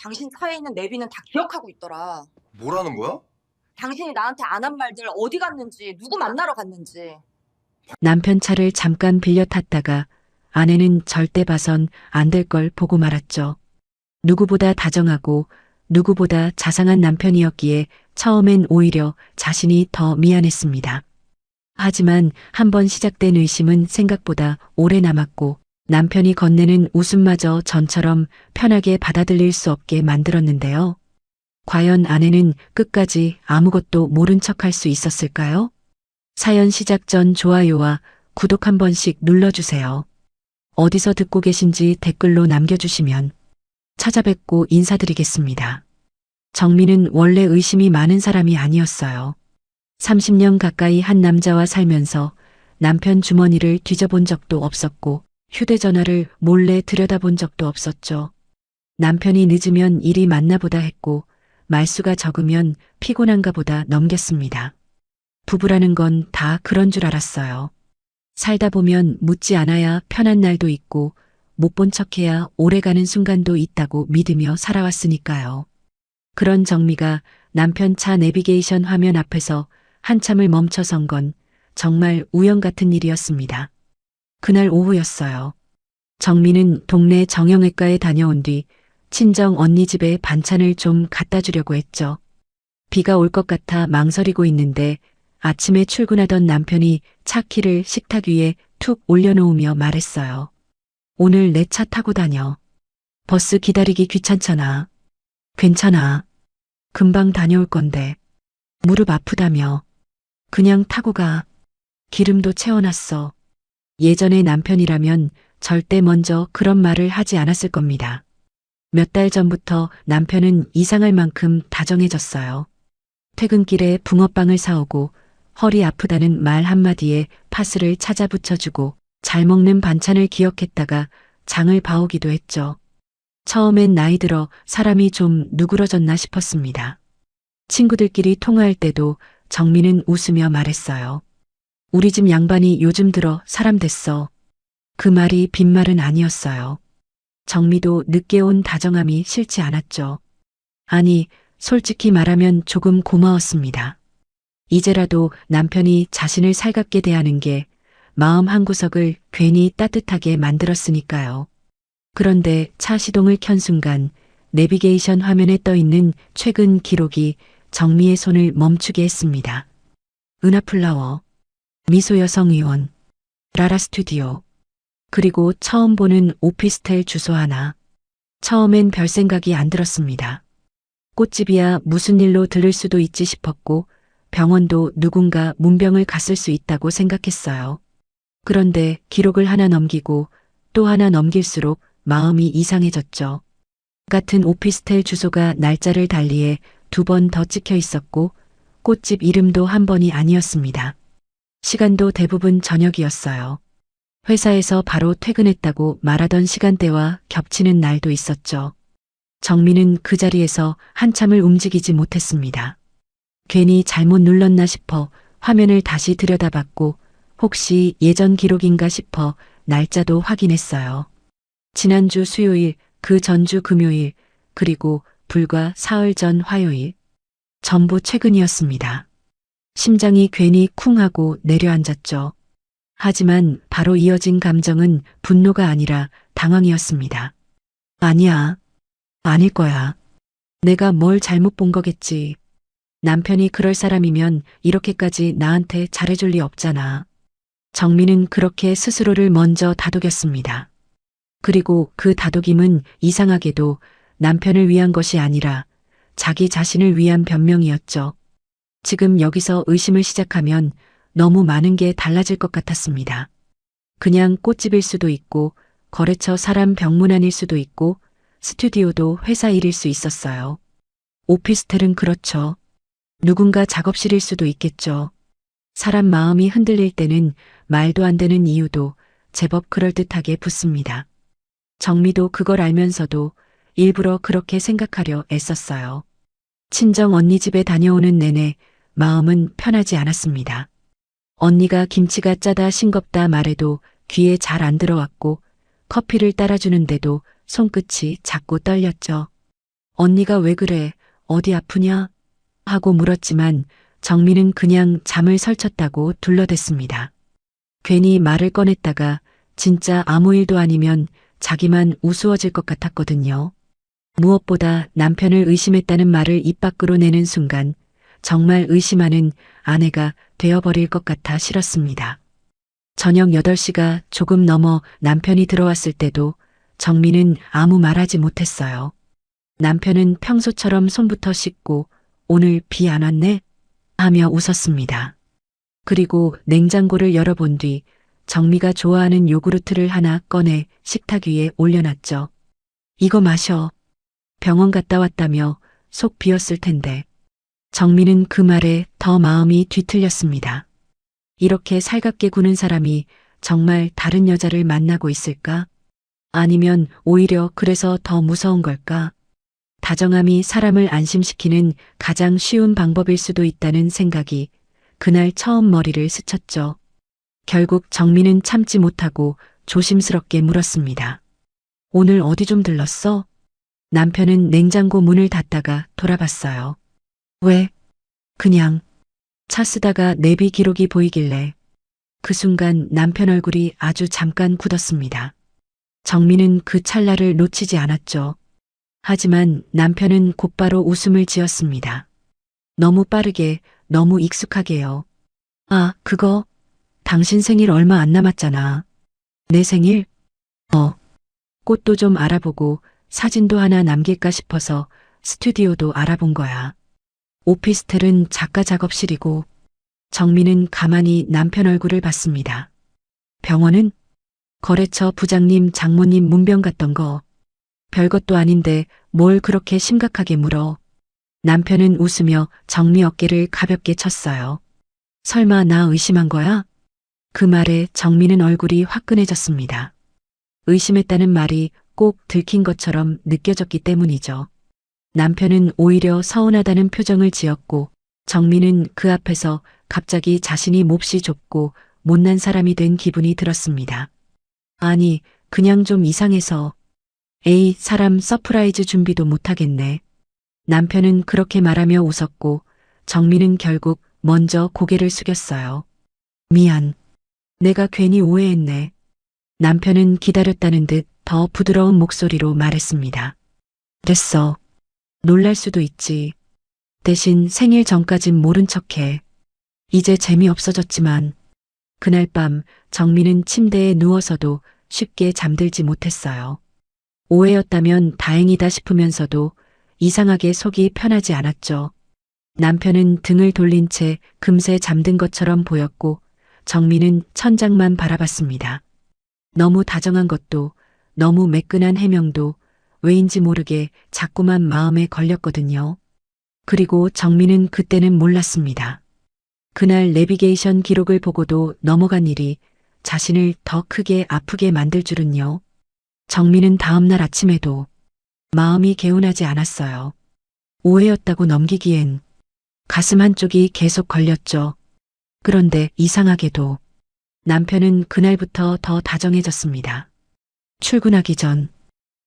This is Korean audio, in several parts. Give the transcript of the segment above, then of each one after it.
당신 차에 있는 내비는 다 기억하고 있더라. 뭐라는 거야? 당신이 나한테 안 한 말들 어디 갔는지, 누구 만나러 갔는지. 남편 차를 잠깐 빌려 탔다가 아내는 절대 봐선 안 될 걸 보고 말았죠. 누구보다 다정하고 누구보다 자상한 남편이었기에 처음엔 오히려 자신이 더 미안했습니다. 하지만 한번 시작된 의심은 생각보다 오래 남았고 남편이 건네는 웃음마저 전처럼 편하게 받아들일 수 없게 만들었는데요. 과연 아내는 끝까지 아무것도 모른 척할 수 있었을까요? 사연 시작 전 좋아요와 구독 한 번씩 눌러주세요. 어디서 듣고 계신지 댓글로 남겨주시면 찾아뵙고 인사드리겠습니다. 정민은 원래 의심이 많은 사람이 아니었어요. 30년 가까이 한 남자와 살면서 남편 주머니를 뒤져본 적도 없었고 휴대전화를 몰래 들여다본 적도 없었죠. 남편이 늦으면 일이 많나 보다 했고 말수가 적으면 피곤한가 보다 넘겼습니다. 부부라는 건 다 그런 줄 알았어요. 살다 보면 묻지 않아야 편한 날도 있고 못 본 척해야 오래가는 순간도 있다고 믿으며 살아왔으니까요. 그런 정미가 남편 차 내비게이션 화면 앞에서 한참을 멈춰선 건 정말 우연 같은 일이었습니다. 그날 오후였어요. 정미는 동네 정형외과에 다녀온 뒤 친정 언니 집에 반찬을 좀 갖다 주려고 했죠. 비가 올 것 같아 망설이고 있는데 아침에 출근하던 남편이 차 키를 식탁 위에 툭 올려놓으며 말했어요. 오늘 내 차 타고 다녀. 버스 기다리기 귀찮잖아. 괜찮아. 금방 다녀올 건데. 무릎 아프다며. 그냥 타고 가. 기름도 채워놨어. 예전에 남편이라면 절대 먼저 그런 말을 하지 않았을 겁니다. 몇 달 전부터 남편은 이상할 만큼 다정해졌어요. 퇴근길에 붕어빵을 사오고 허리 아프다는 말 한마디에 파스를 찾아 붙여주고 잘 먹는 반찬을 기억했다가 장을 봐오기도 했죠. 처음엔 나이 들어 사람이 좀 누그러졌나 싶었습니다. 친구들끼리 통화할 때도 정민은 웃으며 말했어요. 우리 집 양반이 요즘 들어 사람 됐어. 그 말이 빈말은 아니었어요. 정미도 늦게 온 다정함이 싫지 않았죠. 아니, 솔직히 말하면 조금 고마웠습니다. 이제라도 남편이 자신을 살갑게 대하는 게 마음 한구석을 괜히 따뜻하게 만들었으니까요. 그런데 차 시동을 켠 순간 내비게이션 화면에 떠 있는 최근 기록이 정미의 손을 멈추게 했습니다. 은하플라워, 미소여성의원, 라라스튜디오, 그리고 처음 보는 오피스텔 주소 하나. 처음엔 별 생각이 안 들었습니다. 꽃집이야 무슨 일로 들를 수도 있지 싶었고 병원도 누군가 문병을 갔을 수 있다고 생각했어요. 그런데 기록을 하나 넘기고 또 하나 넘길수록 마음이 이상해졌죠. 같은 오피스텔 주소가 날짜를 달리해 2번 더 찍혀 있었고 꽃집 이름도 한 번이 아니었습니다. 시간도 대부분 저녁이었어요. 회사에서 바로 퇴근했다고 말하던 시간대와 겹치는 날도 있었죠. 정민은 그 자리에서 한참을 움직이지 못했습니다. 괜히 잘못 눌렀나 싶어 화면을 다시 들여다봤고 혹시 예전 기록인가 싶어 날짜도 확인했어요. 지난주 수요일, 그 전주 금요일, 그리고 불과 사흘 전 화요일. 전부 최근이었습니다. 심장이 괜히 쿵하고 내려앉았죠. 하지만 바로 이어진 감정은 분노가 아니라 당황이었습니다. 아니야. 아닐 거야. 내가 뭘 잘못 본 거겠지. 남편이 그럴 사람이면 이렇게까지 나한테 잘해줄 리 없잖아. 정민은 그렇게 스스로를 먼저 다독였습니다. 그리고 그 다독임은 이상하게도 남편을 위한 것이 아니라 자기 자신을 위한 변명이었죠. 지금 여기서 의심을 시작하면 너무 많은 게 달라질 것 같았습니다. 그냥 꽃집일 수도 있고 거래처 사람 병문안일 수도 있고 스튜디오도 회사 일일 수 있었어요. 오피스텔은 그렇죠. 누군가 작업실일 수도 있겠죠. 사람 마음이 흔들릴 때는 말도 안 되는 이유도 제법 그럴듯하게 붙습니다. 정미도 그걸 알면서도 일부러 그렇게 생각하려 애썼어요. 친정 언니 집에 다녀오는 내내 마음은 편하지 않았습니다. 언니가 김치가 짜다 싱겁다 말해도 귀에 잘 안 들어왔고 커피를 따라주는데도 손끝이 자꾸 떨렸죠. 언니가 왜 그래? 어디 아프냐? 하고 물었지만 정민은 그냥 잠을 설쳤다고 둘러댔습니다. 괜히 말을 꺼냈다가 진짜 아무 일도 아니면 자기만 우스워질 것 같았거든요. 무엇보다 남편을 의심했다는 말을 입 밖으로 내는 순간 정말 의심하는 아내가 되어버릴 것 같아 싫었습니다. 저녁 8시가 조금 넘어 남편이 들어왔을 때도 정민은 아무 말하지 못했어요. 남편은 평소처럼 손부터 씻고 오늘 비 안 왔네? 하며 웃었습니다. 그리고 냉장고를 열어본 뒤 정미가 좋아하는 요구르트를 하나 꺼내 식탁 위에 올려놨죠. 이거 마셔. 병원 갔다 왔다며 속 비었을 텐데. 정미는 그 말에 더 마음이 뒤틀렸습니다. 이렇게 살갑게 구는 사람이 정말 다른 여자를 만나고 있을까? 아니면 오히려 그래서 더 무서운 걸까? 다정함이 사람을 안심시키는 가장 쉬운 방법일 수도 있다는 생각이 그날 처음 머리를 스쳤죠. 결국 정민은 참지 못하고 조심스럽게 물었습니다. 오늘 어디 좀 들렀어? 남편은 냉장고 문을 닫다가 돌아봤어요. 왜? 그냥 차 쓰다가 내비 기록이 보이길래. 그 순간 남편 얼굴이 아주 잠깐 굳었습니다. 정민은 그 찰나를 놓치지 않았죠. 하지만 남편은 곧바로 웃음을 지었습니다. 너무 빠르게, 너무 익숙하게요. 아, 그거? 당신 생일 얼마 안 남았잖아. 내 생일? 꽃도 좀 알아보고 사진도 하나 남길까 싶어서 스튜디오도 알아본 거야. 오피스텔은 작가 작업실이고. 정민은 가만히 남편 얼굴을 봤습니다. 병원은? 거래처 부장님 장모님 문병 갔던 거. 별것도 아닌데 뭘 그렇게 심각하게 물어. 남편은 웃으며 정미 어깨를 가볍게 쳤어요. 설마 나 의심한 거야? 그 말에 정미는 얼굴이 화끈해졌습니다. 의심했다는 말이 꼭 들킨 것처럼 느껴졌기 때문이죠. 남편은 오히려 서운하다는 표정을 지었고 정미는 그 앞에서 갑자기 자신이 몹시 좁고 못난 사람이 된 기분이 들었습니다. 아니, 그냥 좀 이상해서. 에이, 사람 서프라이즈 준비도 못하겠네. 남편은 그렇게 말하며 웃었고 정민은 결국 먼저 고개를 숙였어요. 미안. 내가 괜히 오해했네. 남편은 기다렸다는 듯 더 부드러운 목소리로 말했습니다. 됐어. 놀랄 수도 있지. 대신 생일 전까진 모른 척해. 이제 재미없어졌지만. 그날 밤 정민은 침대에 누워서도 쉽게 잠들지 못했어요. 오해였다면 다행이다 싶으면서도 이상하게 속이 편하지 않았죠. 남편은 등을 돌린 채 금세 잠든 것처럼 보였고 정민은 천장만 바라봤습니다. 너무 다정한 것도 너무 매끈한 해명도 왜인지 모르게 자꾸만 마음에 걸렸거든요. 그리고 정민은 그때는 몰랐습니다. 그날 내비게이션 기록을 보고도 넘어간 일이 자신을 더 크게 아프게 만들 줄은요. 정민은 다음날 아침에도 마음이 개운하지 않았어요. 오해였다고 넘기기엔 가슴 한쪽이 계속 걸렸죠. 그런데 이상하게도 남편은 그날부터 더 다정해졌습니다. 출근하기 전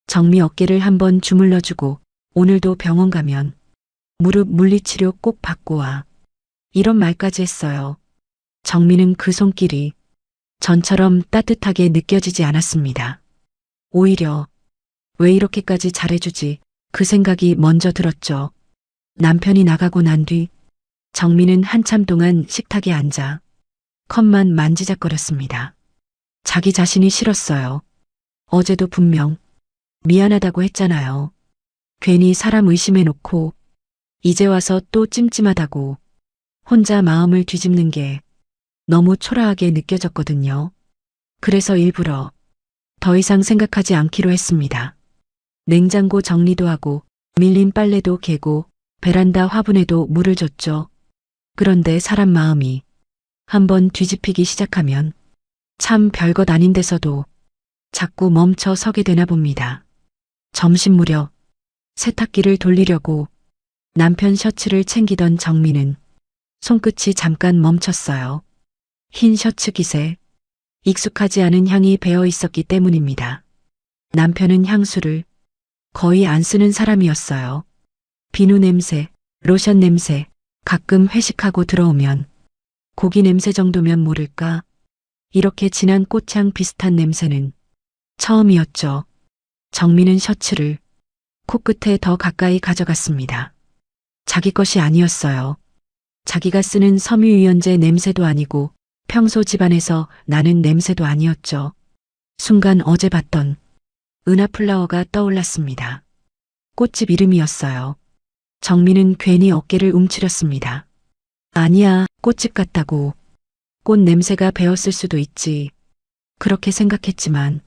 정미 어깨를 한번 주물러주고 오늘도 병원 가면 무릎 물리치료 꼭 받고 와. 이런 말까지 했어요. 정미는 그 손길이 전처럼 따뜻하게 느껴지지 않았습니다. 오히려 왜 이렇게까지 잘해주지 그 생각이 먼저 들었죠. 남편이 나가고 난 뒤 정미는 한참 동안 식탁에 앉아 컵만 만지작거렸습니다. 자기 자신이 싫었어요. 어제도 분명 미안하다고 했잖아요. 괜히 사람 의심해놓고 이제 와서 또 찜찜하다고 혼자 마음을 뒤집는 게 너무 초라하게 느껴졌거든요. 그래서 일부러 더 이상 생각하지 않기로 했습니다. 냉장고 정리도 하고 밀린 빨래도 개고 베란다 화분에도 물을 줬죠. 그런데 사람 마음이 한번 뒤집히기 시작하면 참 별것 아닌 데서도 자꾸 멈춰 서게 되나 봅니다. 점심 무렵 세탁기를 돌리려고 남편 셔츠를 챙기던 정민은 손끝이 잠깐 멈췄어요. 흰 셔츠 깃에 익숙하지 않은 향이 배어 있었기 때문입니다. 남편은 향수를 거의 안 쓰는 사람이었어요. 비누 냄새, 로션 냄새, 가끔 회식하고 들어오면 고기 냄새 정도면 모를까? 이렇게 진한 꽃향 비슷한 냄새는 처음이었죠. 정민은 셔츠를 코끝에 더 가까이 가져갔습니다. 자기 것이 아니었어요. 자기가 쓰는 섬유유연제 냄새도 아니고 평소 집안에서 나는 냄새도 아니었죠. 순간 어제 봤던 은하플라워가 떠올랐습니다. 꽃집 이름이었어요. 정민은 괜히 어깨를 움츠렸습니다. 아니야, 꽃집 같다고. 꽃 냄새가 배었을 수도 있지. 그렇게 생각했지만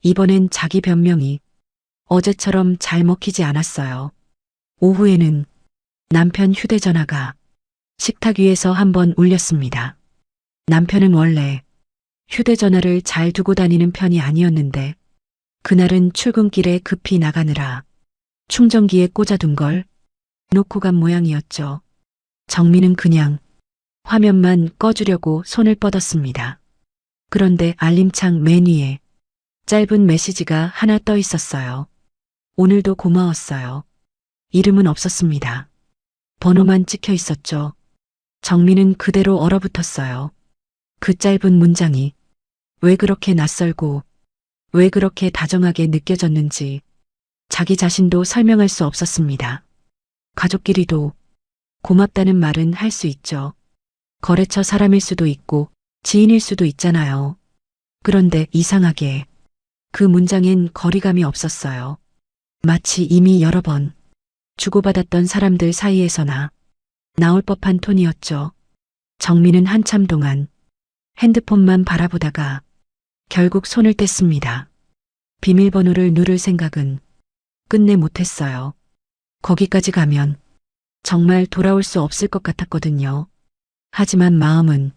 이번엔 자기 변명이 어제처럼 잘 먹히지 않았어요. 오후에는 남편 휴대전화가 식탁 위에서 한번 울렸습니다. 남편은 원래 휴대전화를 잘 두고 다니는 편이 아니었는데 그날은 출근길에 급히 나가느라 충전기에 꽂아둔 걸 놓고 간 모양이었죠. 정민은 그냥 화면만 꺼주려고 손을 뻗었습니다. 그런데 알림창 맨 위에 짧은 메시지가 하나 떠 있었어요. 오늘도 고마웠어요. 이름은 없었습니다. 번호만 찍혀 있었죠. 정민은 그대로 얼어붙었어요. 그 짧은 문장이 왜 그렇게 낯설고 왜 그렇게 다정하게 느껴졌는지 자기 자신도 설명할 수 없었습니다. 가족끼리도 고맙다는 말은 할 수 있죠. 거래처 사람일 수도 있고 지인일 수도 있잖아요. 그런데 이상하게 그 문장엔 거리감이 없었어요. 마치 이미 여러 번 주고받았던 사람들 사이에서나 나올 법한 톤이었죠. 정민은 한참 동안 핸드폰만 바라보다가 결국 손을 뗐습니다. 비밀번호를 누를 생각은 끝내 못했어요. 거기까지 가면 정말 돌아올 수 없을 것 같았거든요. 하지만 마음은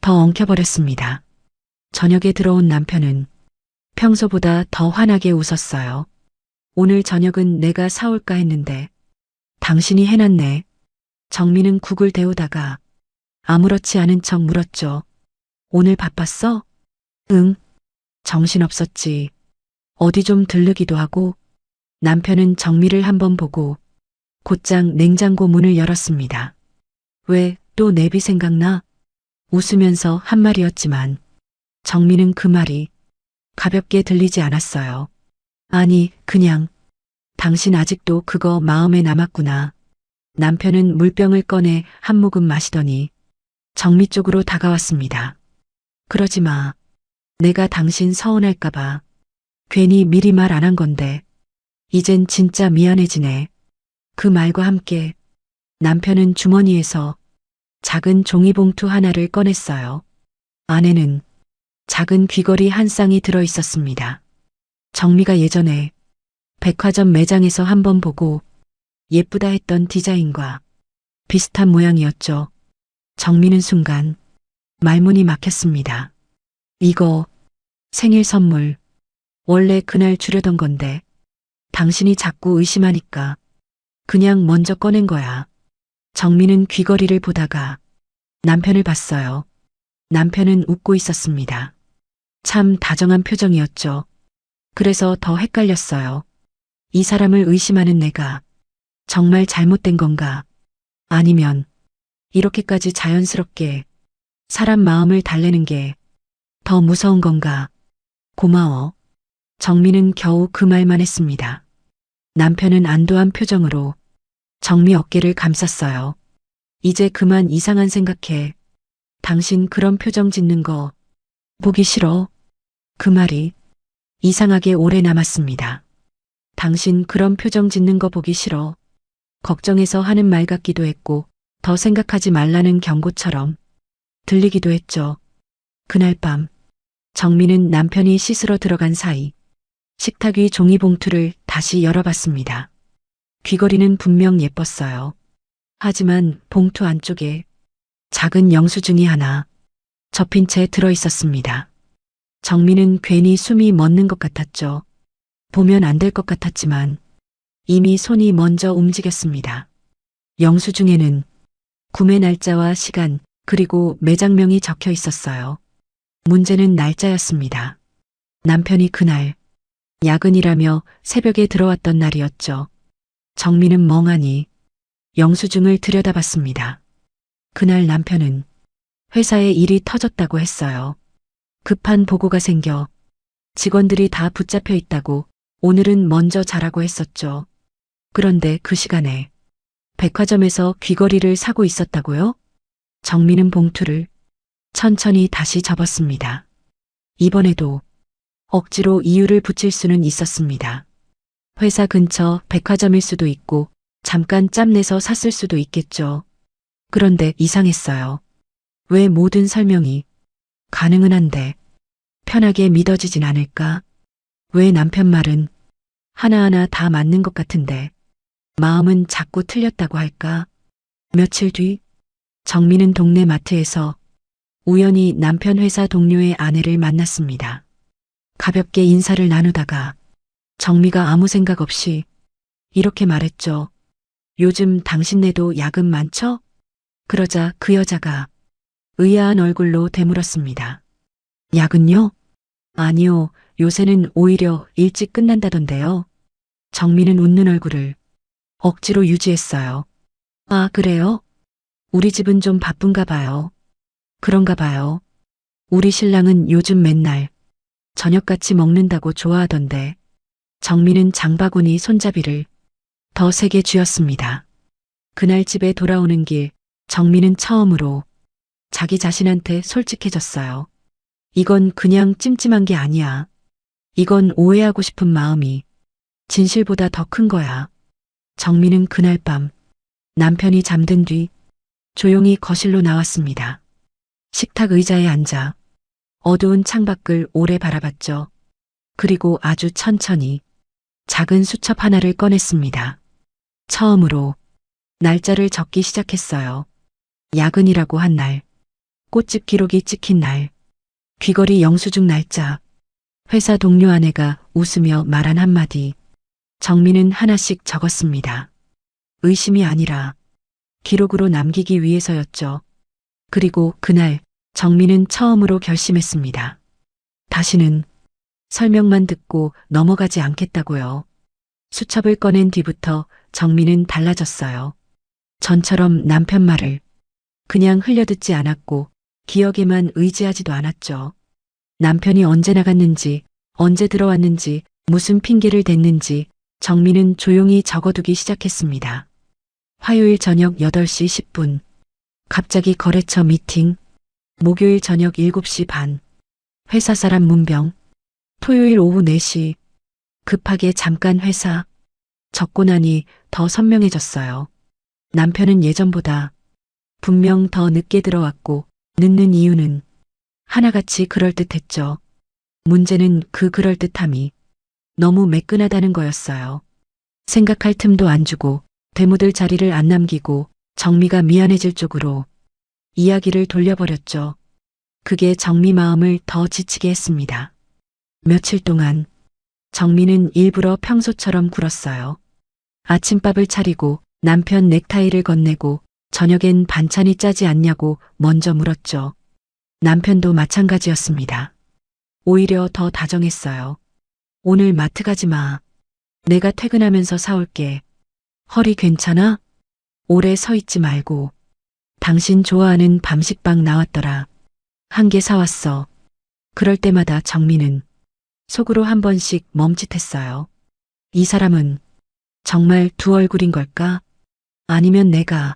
더 엉켜버렸습니다. 저녁에 들어온 남편은 평소보다 더 환하게 웃었어요. 오늘 저녁은 내가 사올까 했는데 당신이 해놨네. 정민은 국을 데우다가 아무렇지 않은 척 물었죠. 오늘 바빴어? 응. 정신없었지. 어디 좀 들르기도 하고. 남편은 정미를 한번 보고 곧장 냉장고 문을 열었습니다. 왜 또 내비 생각나? 웃으면서 한 말이었지만 정미는 그 말이 가볍게 들리지 않았어요. 아니, 그냥 당신 아직도 그거 마음에 남았구나. 남편은 물병을 꺼내 한 모금 마시더니 정미 쪽으로 다가왔습니다. 그러지 마. 내가 당신 서운할까봐 괜히 미리 말 안 한 건데 이젠 진짜 미안해지네. 그 말과 함께 남편은 주머니에서 작은 종이봉투 하나를 꺼냈어요. 안에는 작은 귀걸이 한 쌍이 들어 있었습니다. 정미가 예전에 백화점 매장에서 한번 보고 예쁘다 했던 디자인과 비슷한 모양이었죠. 정미는 순간 말문이 막혔습니다. 이거 생일 선물. 원래 그날 주려던 건데 당신이 자꾸 의심하니까 그냥 먼저 꺼낸 거야. 정민은 귀걸이를 보다가 남편을 봤어요. 남편은 웃고 있었습니다. 참 다정한 표정이었죠. 그래서 더 헷갈렸어요. 이 사람을 의심하는 내가 정말 잘못된 건가? 아니면 이렇게까지 자연스럽게 사람 마음을 달래는 게 더 무서운 건가? 고마워. 정민은 겨우 그 말만 했습니다. 남편은 안도한 표정으로 정미 어깨를 감쌌어요. 이제 그만 이상한 생각해. 당신 그런 표정 짓는 거 보기 싫어. 그 말이 이상하게 오래 남았습니다. 당신 그런 표정 짓는 거 보기 싫어. 걱정해서 하는 말 같기도 했고 더 생각하지 말라는 경고처럼 들리기도 했죠. 그날 밤 정민은 남편이 씻으러 들어간 사이 식탁 위 종이봉투를 다시 열어봤습니다. 귀걸이는 분명 예뻤어요. 하지만 봉투 안쪽에 작은 영수증이 하나 접힌 채 들어있었습니다. 정민은 괜히 숨이 멎는 것 같았죠. 보면 안 될 것 같았지만 이미 손이 먼저 움직였습니다. 영수증에는 구매 날짜와 시간 그리고 매장명이 적혀 있었어요. 문제는 날짜였습니다. 남편이 그날 야근이라며 새벽에 들어왔던 날이었죠. 정민은 멍하니 영수증을 들여다봤습니다. 그날 남편은 회사에 일이 터졌다고 했어요. 급한 보고가 생겨 직원들이 다 붙잡혀 있다고 오늘은 먼저 자라고 했었죠. 그런데 그 시간에 백화점에서 귀걸이를 사고 있었다고요? 정민은 봉투를 천천히 다시 접었습니다. 이번에도 억지로 이유를 붙일 수는 있었습니다. 회사 근처 백화점일 수도 있고 잠깐 짬내서 샀을 수도 있겠죠. 그런데 이상했어요. 왜 모든 설명이 가능은 한데 편하게 믿어지진 않을까? 왜 남편 말은 하나하나 다 맞는 것 같은데 마음은 자꾸 틀렸다고 할까? 며칠 뒤 정민은 동네 마트에서 우연히 남편 회사 동료의 아내를 만났습니다. 가볍게 인사를 나누다가 정미가 아무 생각 없이 이렇게 말했죠. 요즘 당신네도 야근 많죠? 그러자 그 여자가 의아한 얼굴로 되물었습니다. 야근요? 아니요, 요새는 오히려 일찍 끝난다던데요. 정민은 웃는 얼굴을 억지로 유지했어요. 아, 그래요? 우리 집은 좀 바쁜가 봐요. 그런가 봐요. 우리 신랑은 요즘 맨날 저녁같이 먹는다고 좋아하던데. 정민은 장바구니 손잡이를 더 세게 쥐었습니다. 그날 집에 돌아오는 길 정민은 처음으로 자기 자신한테 솔직해졌어요. 이건 그냥 찜찜한 게 아니야. 이건 오해하고 싶은 마음이 진실보다 더 큰 거야. 정민은 그날 밤 남편이 잠든 뒤 조용히 거실로 나왔습니다. 식탁 의자에 앉아 어두운 창밖을 오래 바라봤죠. 그리고 아주 천천히 작은 수첩 하나를 꺼냈습니다. 처음으로 날짜를 적기 시작했어요. 야근이라고 한 날, 꽃집 기록이 찍힌 날, 귀걸이 영수증 날짜, 회사 동료 아내가 웃으며 말한 한마디. 정민은 하나씩 적었습니다. 의심이 아니라 기록으로 남기기 위해서였죠. 그리고 그날 정민은 처음으로 결심했습니다. 다시는 설명만 듣고 넘어가지 않겠다고요. 수첩을 꺼낸 뒤부터 정민은 달라졌어요. 전처럼 남편 말을 그냥 흘려듣지 않았고 기억에만 의지하지도 않았죠. 남편이 언제 나갔는지, 언제 들어왔는지, 무슨 핑계를 댔는지 정민은 조용히 적어두기 시작했습니다. 화요일 저녁 8시 10분. 갑자기 거래처 미팅. 목요일 저녁 7시 반. 회사 사람 문병. 토요일 오후 4시. 급하게 잠깐 회사. 적고 나니 더 선명해졌어요. 남편은 예전보다 분명 더 늦게 들어왔고 늦는 이유는 하나같이 그럴듯했죠. 문제는 그 그럴듯함이 너무 매끈하다는 거였어요. 생각할 틈도 안 주고 되묻을 자리를 안 남기고 정미가 미안해질 쪽으로 이야기를 돌려버렸죠. 그게 정미 마음을 더 지치게 했습니다. 며칠 동안 정미는 일부러 평소처럼 굴었어요. 아침밥을 차리고 남편 넥타이를 건네고 저녁엔 반찬이 짜지 않냐고 먼저 물었죠. 남편도 마찬가지였습니다. 오히려 더 다정했어요. 오늘 마트 가지 마. 내가 퇴근하면서 사올게. 허리 괜찮아? 오래 서 있지 말고. 당신 좋아하는 밤식빵 나왔더라. 한 개 사왔어. 그럴 때마다 정민은 속으로 한 번씩 멈칫했어요. 이 사람은 정말 두 얼굴인 걸까? 아니면 내가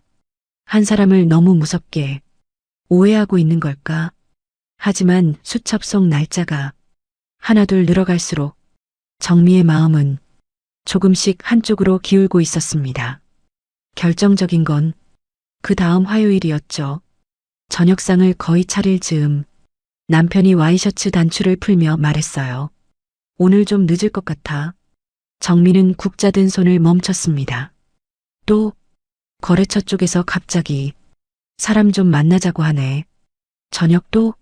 한 사람을 너무 무섭게 오해하고 있는 걸까? 하지만 수첩 속 날짜가 하나둘 늘어갈수록 정미의 마음은 조금씩 한쪽으로 기울고 있었습니다. 결정적인 건 그 다음 화요일이었죠. 저녁상을 거의 차릴 즈음 남편이 와이셔츠 단추를 풀며 말했어요. 오늘 좀 늦을 것 같아. 정민은 국 짜든 손을 멈췄습니다. 또 거래처 쪽에서 갑자기 사람 좀 만나자고 하네. 저녁도?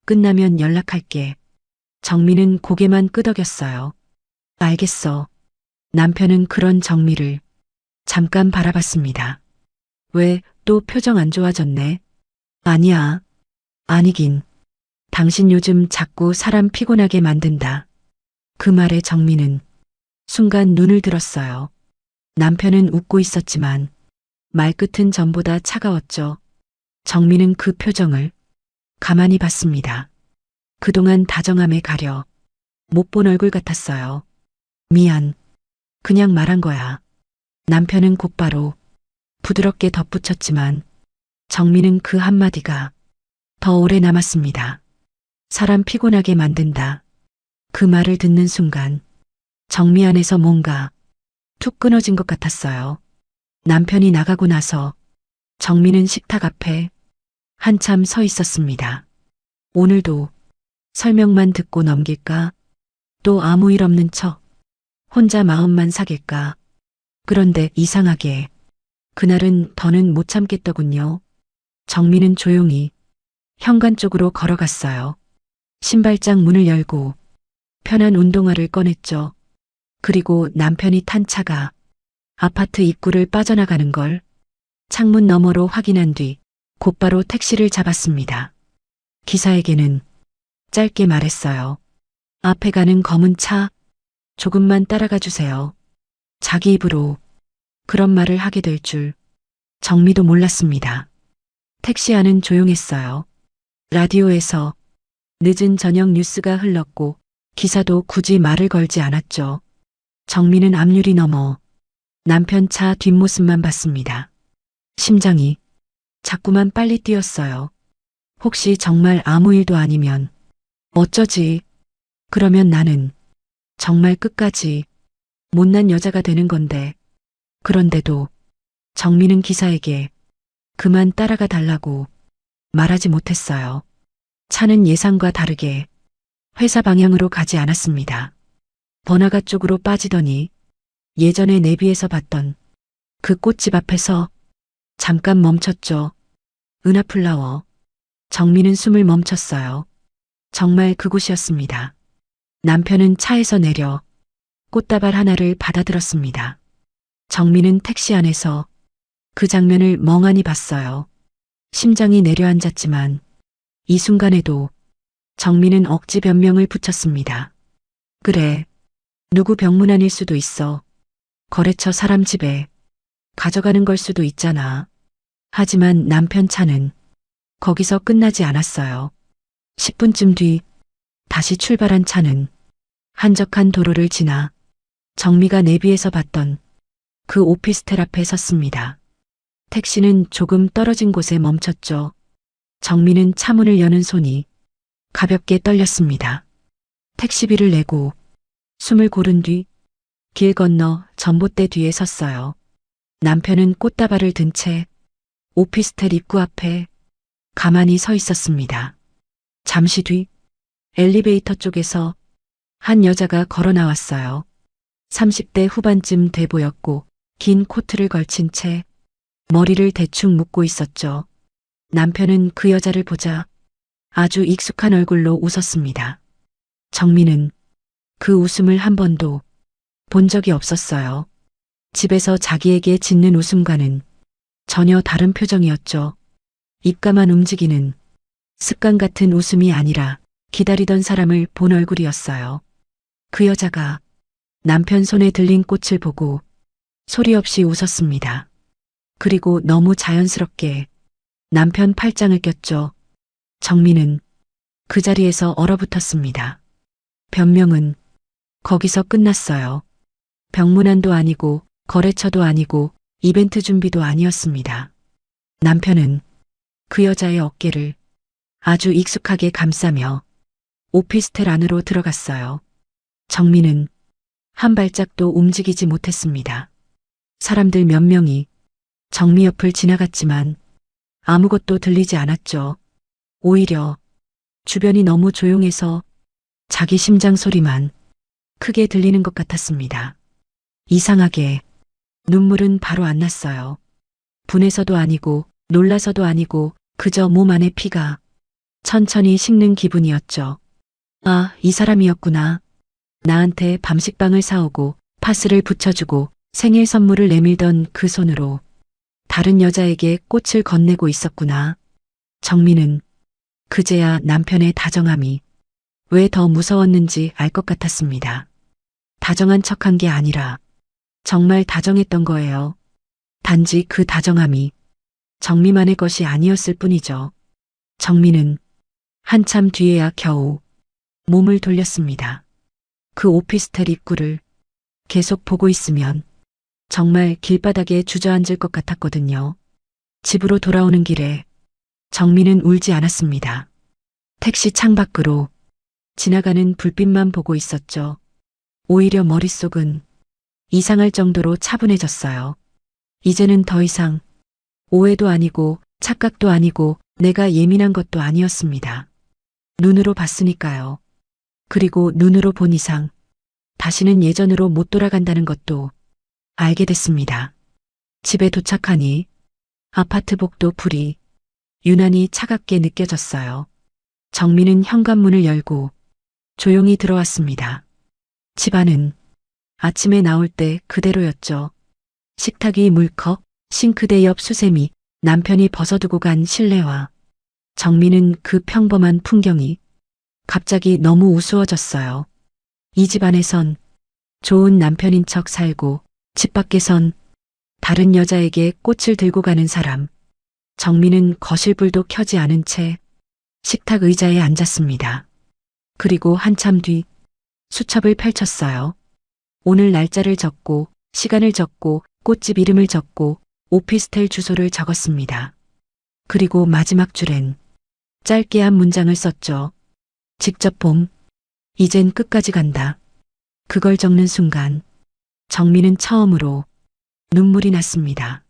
끝나면 연락할게. 정민은 고개만 끄덕였어요. 알겠어. 남편은 그런 정미를 잠깐 바라봤습니다. 왜 또 표정 안 좋아졌네? 아니야. 아니긴. 당신 요즘 자꾸 사람 피곤하게 만든다. 그 말에 정민은 순간 눈을 들었어요. 남편은 웃고 있었지만 말끝은 전보다 차가웠죠. 정민은 그 표정을 가만히 봤습니다. 그동안 다정함에 가려 못 본 얼굴 같았어요. 미안. 그냥 말한 거야. 남편은 곧바로 부드럽게 덧붙였지만 정민은 그 한마디가 더 오래 남았습니다. 사람 피곤하게 만든다. 그 말을 듣는 순간 정미 안에서 뭔가 툭 끊어진 것 같았어요. 남편이 나가고 나서 정민은 식탁 앞에 한참 서 있었습니다. 오늘도 설명만 듣고 넘길까? 또 아무 일 없는 척 혼자 마음만 사귈까? 그런데 이상하게 그날은 더는 못 참겠더군요. 정민은 조용히 현관 쪽으로 걸어갔어요. 신발장 문을 열고 편한 운동화를 꺼냈죠. 그리고 남편이 탄 차가 아파트 입구를 빠져나가는 걸 창문 너머로 확인한 뒤 곧바로 택시를 잡았습니다. 기사에게는 짧게 말했어요. 앞에 가는 검은 차 조금만 따라가 주세요. 자기 입으로 그런 말을 하게 될 줄 정미도 몰랐습니다. 택시 안은 조용했어요. 라디오에서 늦은 저녁 뉴스가 흘렀고 기사도 굳이 말을 걸지 않았죠. 정미는 앞유리 넘어 남편 차 뒷모습만 봤습니다. 심장이 자꾸만 빨리 뛰었어요. 혹시 정말 아무 일도 아니면 어쩌지? 그러면 나는 정말 끝까지 못난 여자가 되는 건데. 그런데도 정민은 기사에게 그만 따라가 달라고 말하지 못했어요. 차는 예상과 다르게 회사 방향으로 가지 않았습니다. 번화가 쪽으로 빠지더니 예전에 내비에서 봤던 그 꽃집 앞에서 잠깐 멈췄죠. 은하플라워. 정민은 숨을 멈췄어요. 정말 그곳이었습니다. 남편은 차에서 내려 꽃다발 하나를 받아들었습니다. 정민은 택시 안에서 그 장면을 멍하니 봤어요. 심장이 내려앉았지만 이 순간에도 정민은 억지 변명을 붙였습니다. 그래, 누구 병문안일 수도 있어. 거래처 사람 집에 가져가는 걸 수도 있잖아. 하지만 남편 차는 거기서 끝나지 않았어요. 10분쯤 뒤 다시 출발한 차는 한적한 도로를 지나 정미가 내비에서 봤던 그 오피스텔 앞에 섰습니다. 택시는 조금 떨어진 곳에 멈췄죠. 정미는 차문을 여는 손이 가볍게 떨렸습니다. 택시비를 내고 숨을 고른 뒤 길 건너 전봇대 뒤에 섰어요. 남편은 꽃다발을 든 채 오피스텔 입구 앞에 가만히 서 있었습니다. 잠시 뒤 엘리베이터 쪽에서 한 여자가 걸어 나왔어요. 30대 후반쯤 돼 보였고 긴 코트를 걸친 채 머리를 대충 묶고 있었죠. 남편은 그 여자를 보자 아주 익숙한 얼굴로 웃었습니다. 정민은 그 웃음을 한 번도 본 적이 없었어요. 집에서 자기에게 짓는 웃음과는 전혀 다른 표정이었죠. 입가만 움직이는 습관 같은 웃음이 아니라 기다리던 사람을 본 얼굴이었어요. 그 여자가 남편 손에 들린 꽃을 보고 소리 없이 웃었습니다. 그리고 너무 자연스럽게 남편 팔짱을 꼈죠. 정민은 그 자리에서 얼어붙었습니다. 변명은 거기서 끝났어요. 병문안도 아니고 거래처도 아니고 이벤트 준비도 아니었습니다. 남편은 그 여자의 어깨를 아주 익숙하게 감싸며 오피스텔 안으로 들어갔어요. 정민은 한 발짝도 움직이지 못했습니다. 사람들 몇 명이 정미 옆을 지나갔지만 아무것도 들리지 않았죠. 오히려 주변이 너무 조용해서 자기 심장 소리만 크게 들리는 것 같았습니다. 이상하게 눈물은 바로 안 났어요. 분해서도 아니고 놀라서도 아니고 그저 몸 안에 피가 천천히 식는 기분이었죠. 아, 이 사람이었구나. 나한테 밤식빵을 사오고 파스를 붙여주고 생일 선물을 내밀던 그 손으로 다른 여자에게 꽃을 건네고 있었구나. 정민은 그제야 남편의 다정함이 왜 더 무서웠는지 알 것 같았습니다. 다정한 척한 게 아니라 정말 다정했던 거예요. 단지 그 다정함이 정미만의 것이 아니었을 뿐이죠. 정미는 한참 뒤에야 겨우 몸을 돌렸습니다. 그 오피스텔 입구를 계속 보고 있으면 정말 길바닥에 주저앉을 것 같았거든요. 집으로 돌아오는 길에 정미는 울지 않았습니다. 택시 창밖으로 지나가는 불빛만 보고 있었죠. 오히려 머릿속은 이상할 정도로 차분해졌어요. 이제는 더 이상 오해도 아니고 착각도 아니고 내가 예민한 것도 아니었습니다. 눈으로 봤으니까요. 그리고 눈으로 본 이상 다시는 예전으로 못 돌아간다는 것도 알게 됐습니다. 집에 도착하니 아파트 복도 불이 유난히 차갑게 느껴졌어요. 정민은 현관문을 열고 조용히 들어왔습니다. 집안은 아침에 나올 때 그대로였죠. 식탁이 물컵, 싱크대 옆 수세미, 남편이 벗어두고 간 실내화. 정민은 그 평범한 풍경이 갑자기 너무 우스워졌어요. 이 집안에선 좋은 남편인 척 살고 집 밖에선 다른 여자에게 꽃을 들고 가는 사람. 정민은 거실불도 켜지 않은 채 식탁 의자에 앉았습니다. 그리고 한참 뒤 수첩을 펼쳤어요. 오늘 날짜를 적고 시간을 적고 꽃집 이름을 적고 오피스텔 주소를 적었습니다. 그리고 마지막 줄엔 짧게 한 문장을 썼죠. 직접 봄. 이젠 끝까지 간다. 그걸 적는 순간 정민은 처음으로 눈물이 났습니다.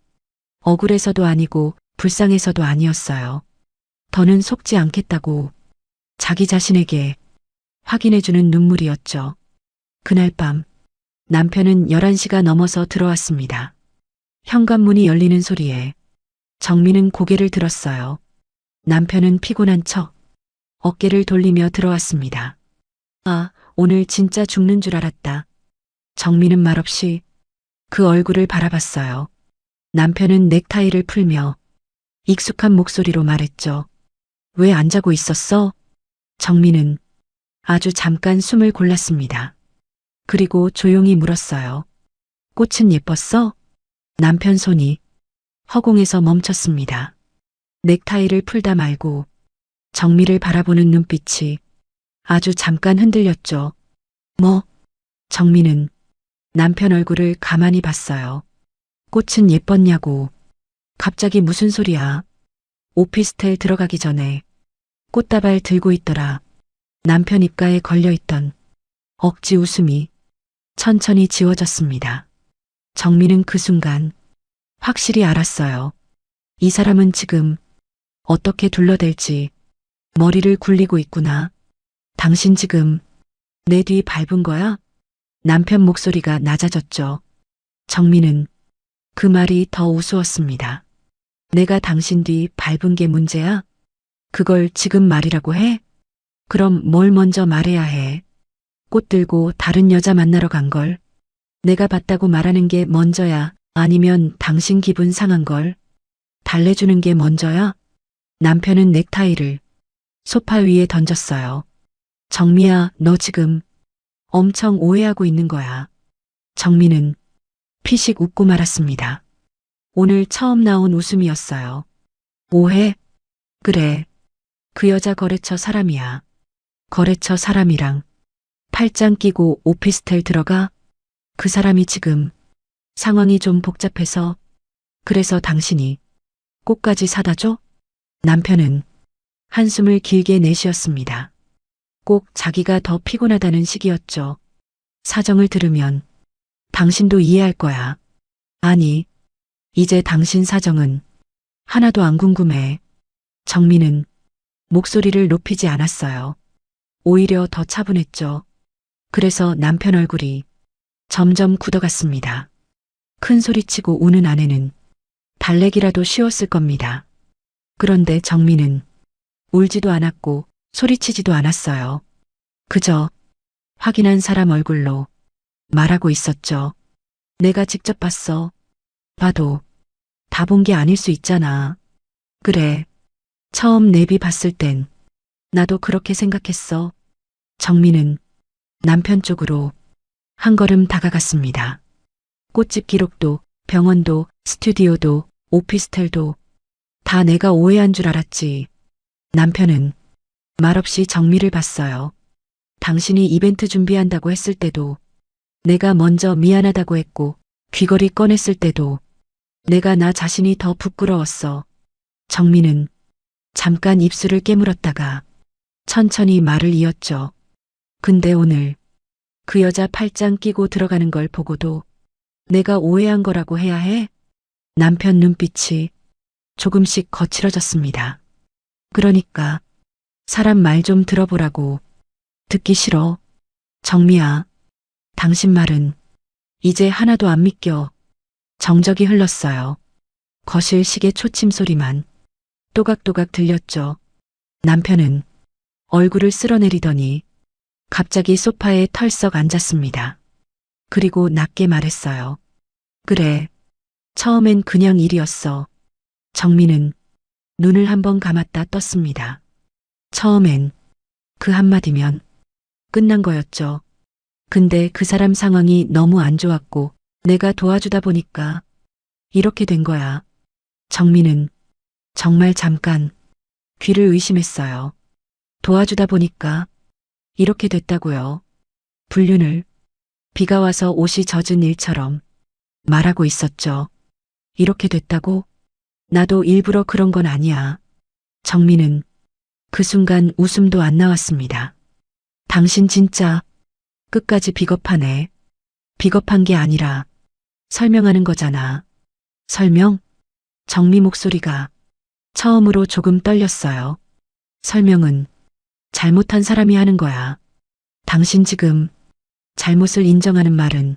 억울해서도 아니고 불쌍해서도 아니었어요. 더는 속지 않겠다고 자기 자신에게 확인해주는 눈물이었죠. 그날 밤 남편은 11시가 넘어서 들어왔습니다. 현관문이 열리는 소리에 정민은 고개를 들었어요. 남편은 피곤한 척 어깨를 돌리며 들어왔습니다. 아, 오늘 진짜 죽는 줄 알았다. 정민은 말없이 그 얼굴을 바라봤어요. 남편은 넥타이를 풀며 익숙한 목소리로 말했죠. 왜 안 자고 있었어? 정민은 아주 잠깐 숨을 골랐습니다. 그리고 조용히 물었어요. 꽃은 예뻤어? 남편 손이 허공에서 멈췄습니다. 넥타이를 풀다 말고 정미를 바라보는 눈빛이 아주 잠깐 흔들렸죠. 뭐? 정미는 남편 얼굴을 가만히 봤어요. 꽃은 예뻤냐고. 갑자기 무슨 소리야. 오피스텔 들어가기 전에 꽃다발 들고 있더라. 남편 입가에 걸려있던 억지 웃음이 천천히 지워졌습니다. 정민은 그 순간 확실히 알았어요. 이 사람은 지금 어떻게 둘러댈지 머리를 굴리고 있구나. 당신 지금 내 뒤 밟은 거야? 남편 목소리가 낮아졌죠. 정민은 그 말이 더 우스웠습니다. 내가 당신 뒤 밟은 게 문제야? 그걸 지금 말이라고 해? 그럼 뭘 먼저 말해야 해? 꽃 들고 다른 여자 만나러 간 걸 내가 봤다고 말하는 게 먼저야? 아니면 당신 기분 상한 걸 달래주는 게 먼저야? 남편은 넥타이를 소파 위에 던졌어요. 정미야, 너 지금 엄청 오해하고 있는 거야. 정미는 피식 웃고 말았습니다. 오늘 처음 나온 웃음이었어요. 오해? 그래. 그 여자 거래처 사람이야. 거래처 사람이랑 팔짱 끼고 오피스텔 들어가? 그 사람이 지금 상황이 좀 복잡해서 그래서 당신이 꽃까지 사다 줘? 남편은 한숨을 길게 내쉬었습니다. 꼭 자기가 더 피곤하다는 시기였죠. 사정을 들으면 당신도 이해할 거야. 아니, 이제 당신 사정은 하나도 안 궁금해. 정민은 목소리를 높이지 않았어요. 오히려 더 차분했죠. 그래서 남편 얼굴이 점점 굳어갔습니다. 큰 소리치고 우는 아내는 달래기라도 쉬웠을 겁니다. 그런데 정민은 울지도 않았고 소리치지도 않았어요. 그저 확인한 사람 얼굴로 말하고 있었죠. 내가 직접 봤어. 봐도 다 본 게 아닐 수 있잖아. 그래. 처음 내비 봤을 땐 나도 그렇게 생각했어. 정민은 남편 쪽으로 한 걸음 다가갔습니다. 꽃집 기록도, 병원도, 스튜디오도, 오피스텔도 다 내가 오해한 줄 알았지. 남편은 말없이 정미를 봤어요. 당신이 이벤트 준비한다고 했을 때도, 내가 먼저 미안하다고 했고, 귀걸이 꺼냈을 때도 내가 나 자신이 더 부끄러웠어. 정미는 잠깐 입술을 깨물었다가 천천히 말을 이었죠. 근데 오늘 그 여자 팔짱 끼고 들어가는 걸 보고도 내가 오해한 거라고 해야 해? 남편 눈빛이 조금씩 거칠어졌습니다. 그러니까 사람 말 좀 들어보라고. 듣기 싫어. 정미야, 당신 말은 이제 하나도 안 믿겨. 정적이 흘렀어요. 거실 시계 초침 소리만 또각또각 들렸죠. 남편은 얼굴을 쓸어내리더니 갑자기 소파에 털썩 앉았습니다. 그리고 낮게 말했어요. 그래, 처음엔 그냥 일이었어. 정미는 눈을 한번 감았다 떴습니다. 처음엔 그 한마디면 끝난 거였죠. 근데 그 사람 상황이 너무 안 좋았고 내가 도와주다 보니까 이렇게 된 거야. 정미는 정말 잠깐 귀를 의심했어요. 도와주다 보니까 이렇게 됐다고요. 불륜을 비가 와서 옷이 젖은 일처럼 말하고 있었죠. 이렇게 됐다고? 나도 일부러 그런 건 아니야. 정미는 그 순간 웃음도 안 나왔습니다. 당신 진짜 끝까지 비겁하네. 비겁한 게 아니라 설명하는 거잖아. 설명? 정미 목소리가 처음으로 조금 떨렸어요. 설명은 잘못한 사람이 하는 거야. 당신 지금 잘못을 인정하는 말은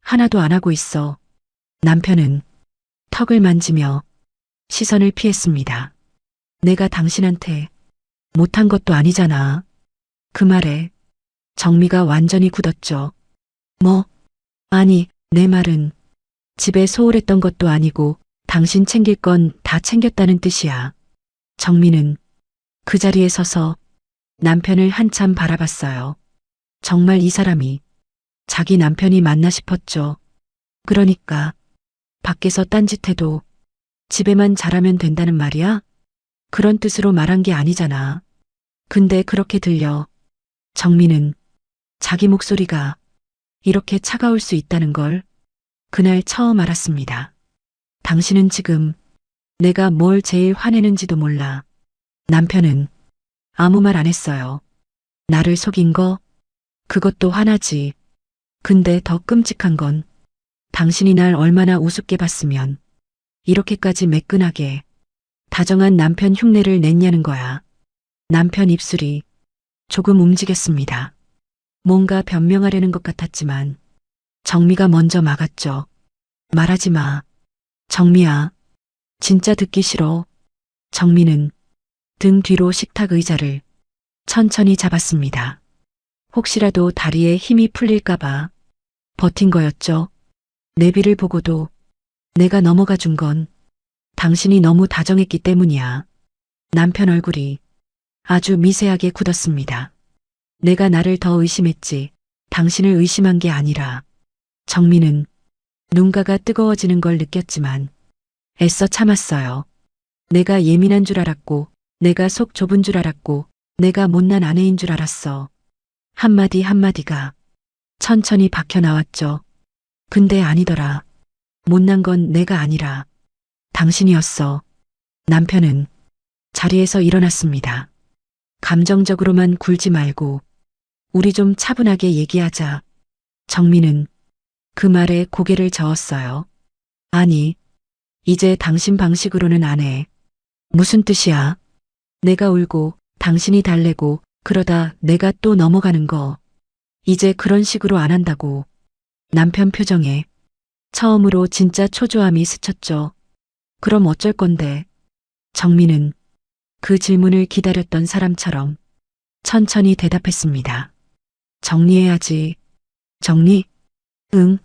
하나도 안 하고 있어. 남편은 턱을 만지며 시선을 피했습니다. 내가 당신한테 못한 것도 아니잖아. 그 말에 정미가 완전히 굳었죠. 뭐? 아니, 내 말은 집에 소홀했던 것도 아니고 당신 챙길 건 다 챙겼다는 뜻이야. 정미는 그 자리에 서서 남편을 한참 바라봤어요. 정말 이 사람이 자기 남편이 맞나 싶었죠. 그러니까 밖에서 딴짓해도 집에만 잘하면 된다는 말이야? 그런 뜻으로 말한 게 아니잖아. 근데 그렇게 들려. 정미는 자기 목소리가 이렇게 차가울 수 있다는 걸 그날 처음 알았습니다. 당신은 지금 내가 뭘 제일 화내는지도 몰라. 남편은 아무 말 안 했어요. 나를 속인 거? 그것도 화나지. 근데 더 끔찍한 건 당신이 날 얼마나 우습게 봤으면 이렇게까지 매끈하게 다정한 남편 흉내를 냈냐는 거야. 남편 입술이 조금 움직였습니다. 뭔가 변명하려는 것 같았지만 정미가 먼저 막았죠. 말하지 마. 정미야. 진짜 듣기 싫어. 정미는 등 뒤로 식탁 의자를 천천히 잡았습니다. 혹시라도 다리에 힘이 풀릴까봐 버틴 거였죠. 내비를 보고도 내가 넘어가 준 건 당신이 너무 다정했기 때문이야. 남편 얼굴이 아주 미세하게 굳었습니다. 내가 나를 더 의심했지. 당신을 의심한 게 아니라. 정미는 눈가가 뜨거워지는 걸 느꼈지만 애써 참았어요. 내가 예민한 줄 알았고, 내가 속 좁은 줄 알았고, 내가 못난 아내인 줄 알았어. 한마디 한마디가 천천히 박혀 나왔죠. 근데 아니더라. 못난 건 내가 아니라 당신이었어. 남편은 자리에서 일어났습니다. 감정적으로만 굴지 말고 우리 좀 차분하게 얘기하자. 정미는 그 말에 고개를 저었어요. 아니, 이제 당신 방식으로는 안 해. 무슨 뜻이야? 내가 울고 당신이 달래고 그러다 내가 또 넘어가는 거. 이제 그런 식으로 안 한다고. 남편 표정에 처음으로 진짜 초조함이 스쳤죠. 그럼 어쩔 건데? 정미는 그 질문을 기다렸던 사람처럼 천천히 대답했습니다. 정리해야지. 정리? 응.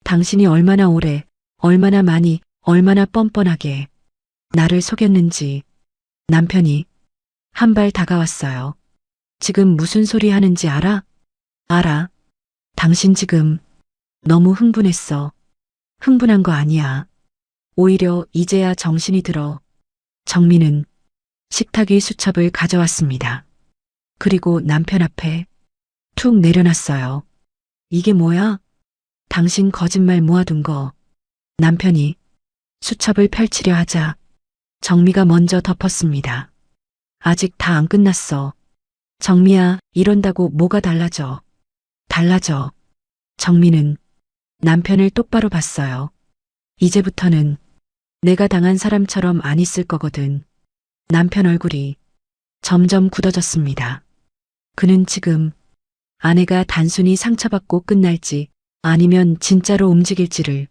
당신이 얼마나 오래, 얼마나 많이, 얼마나 뻔뻔하게 나를 속였는지. 남편이 한 발 다가왔어요. 지금 무슨 소리 하는지 알아? 알아. 당신 지금 너무 흥분했어. 흥분한 거 아니야. 오히려 이제야 정신이 들어. 정민은 식탁 위 수첩을 가져왔습니다. 그리고 남편 앞에 툭 내려놨어요. 이게 뭐야? 당신 거짓말 모아둔 거. 남편이 수첩을 펼치려 하자 정미가 먼저 덮었습니다. 아직 다 안 끝났어. 정미야, 이런다고 뭐가 달라져? 달라져. 정미는 남편을 똑바로 봤어요. 이제부터는 내가 당한 사람처럼 안 있을 거거든. 남편 얼굴이 점점 굳어졌습니다. 그는 지금 아내가 단순히 상처받고 끝날지 아니면 진짜로 움직일지를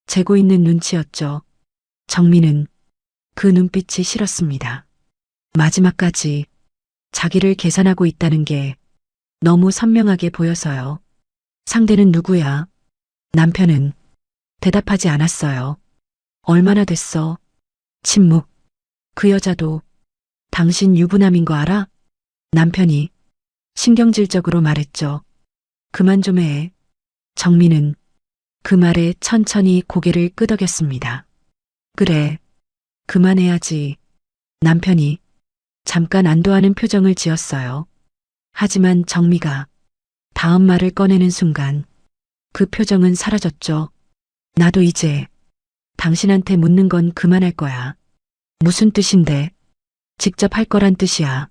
재고 있는 눈치였죠. 정민은 그 눈빛이 싫었습니다. 마지막까지 자기를 계산하고 있다는 게 너무 선명하게 보여서요. 상대는 누구야? 남편은 대답하지 않았어요. 얼마나 됐어? 침묵. 그 여자도 당신 유부남인 거 알아? 남편이 신경질적으로 말했죠. 그만 좀 해. 정민은 그 말에 천천히 고개를 끄덕였습니다. 그래, 그만해야지. 남편이 잠깐 안도하는 표정을 지었어요. 하지만 정미가 다음 말을 꺼내는 순간 그 표정은 사라졌죠. 나도 이제 당신한테 묻는 건 그만할 거야. 무슨 뜻인데? 직접 할 거란 뜻이야.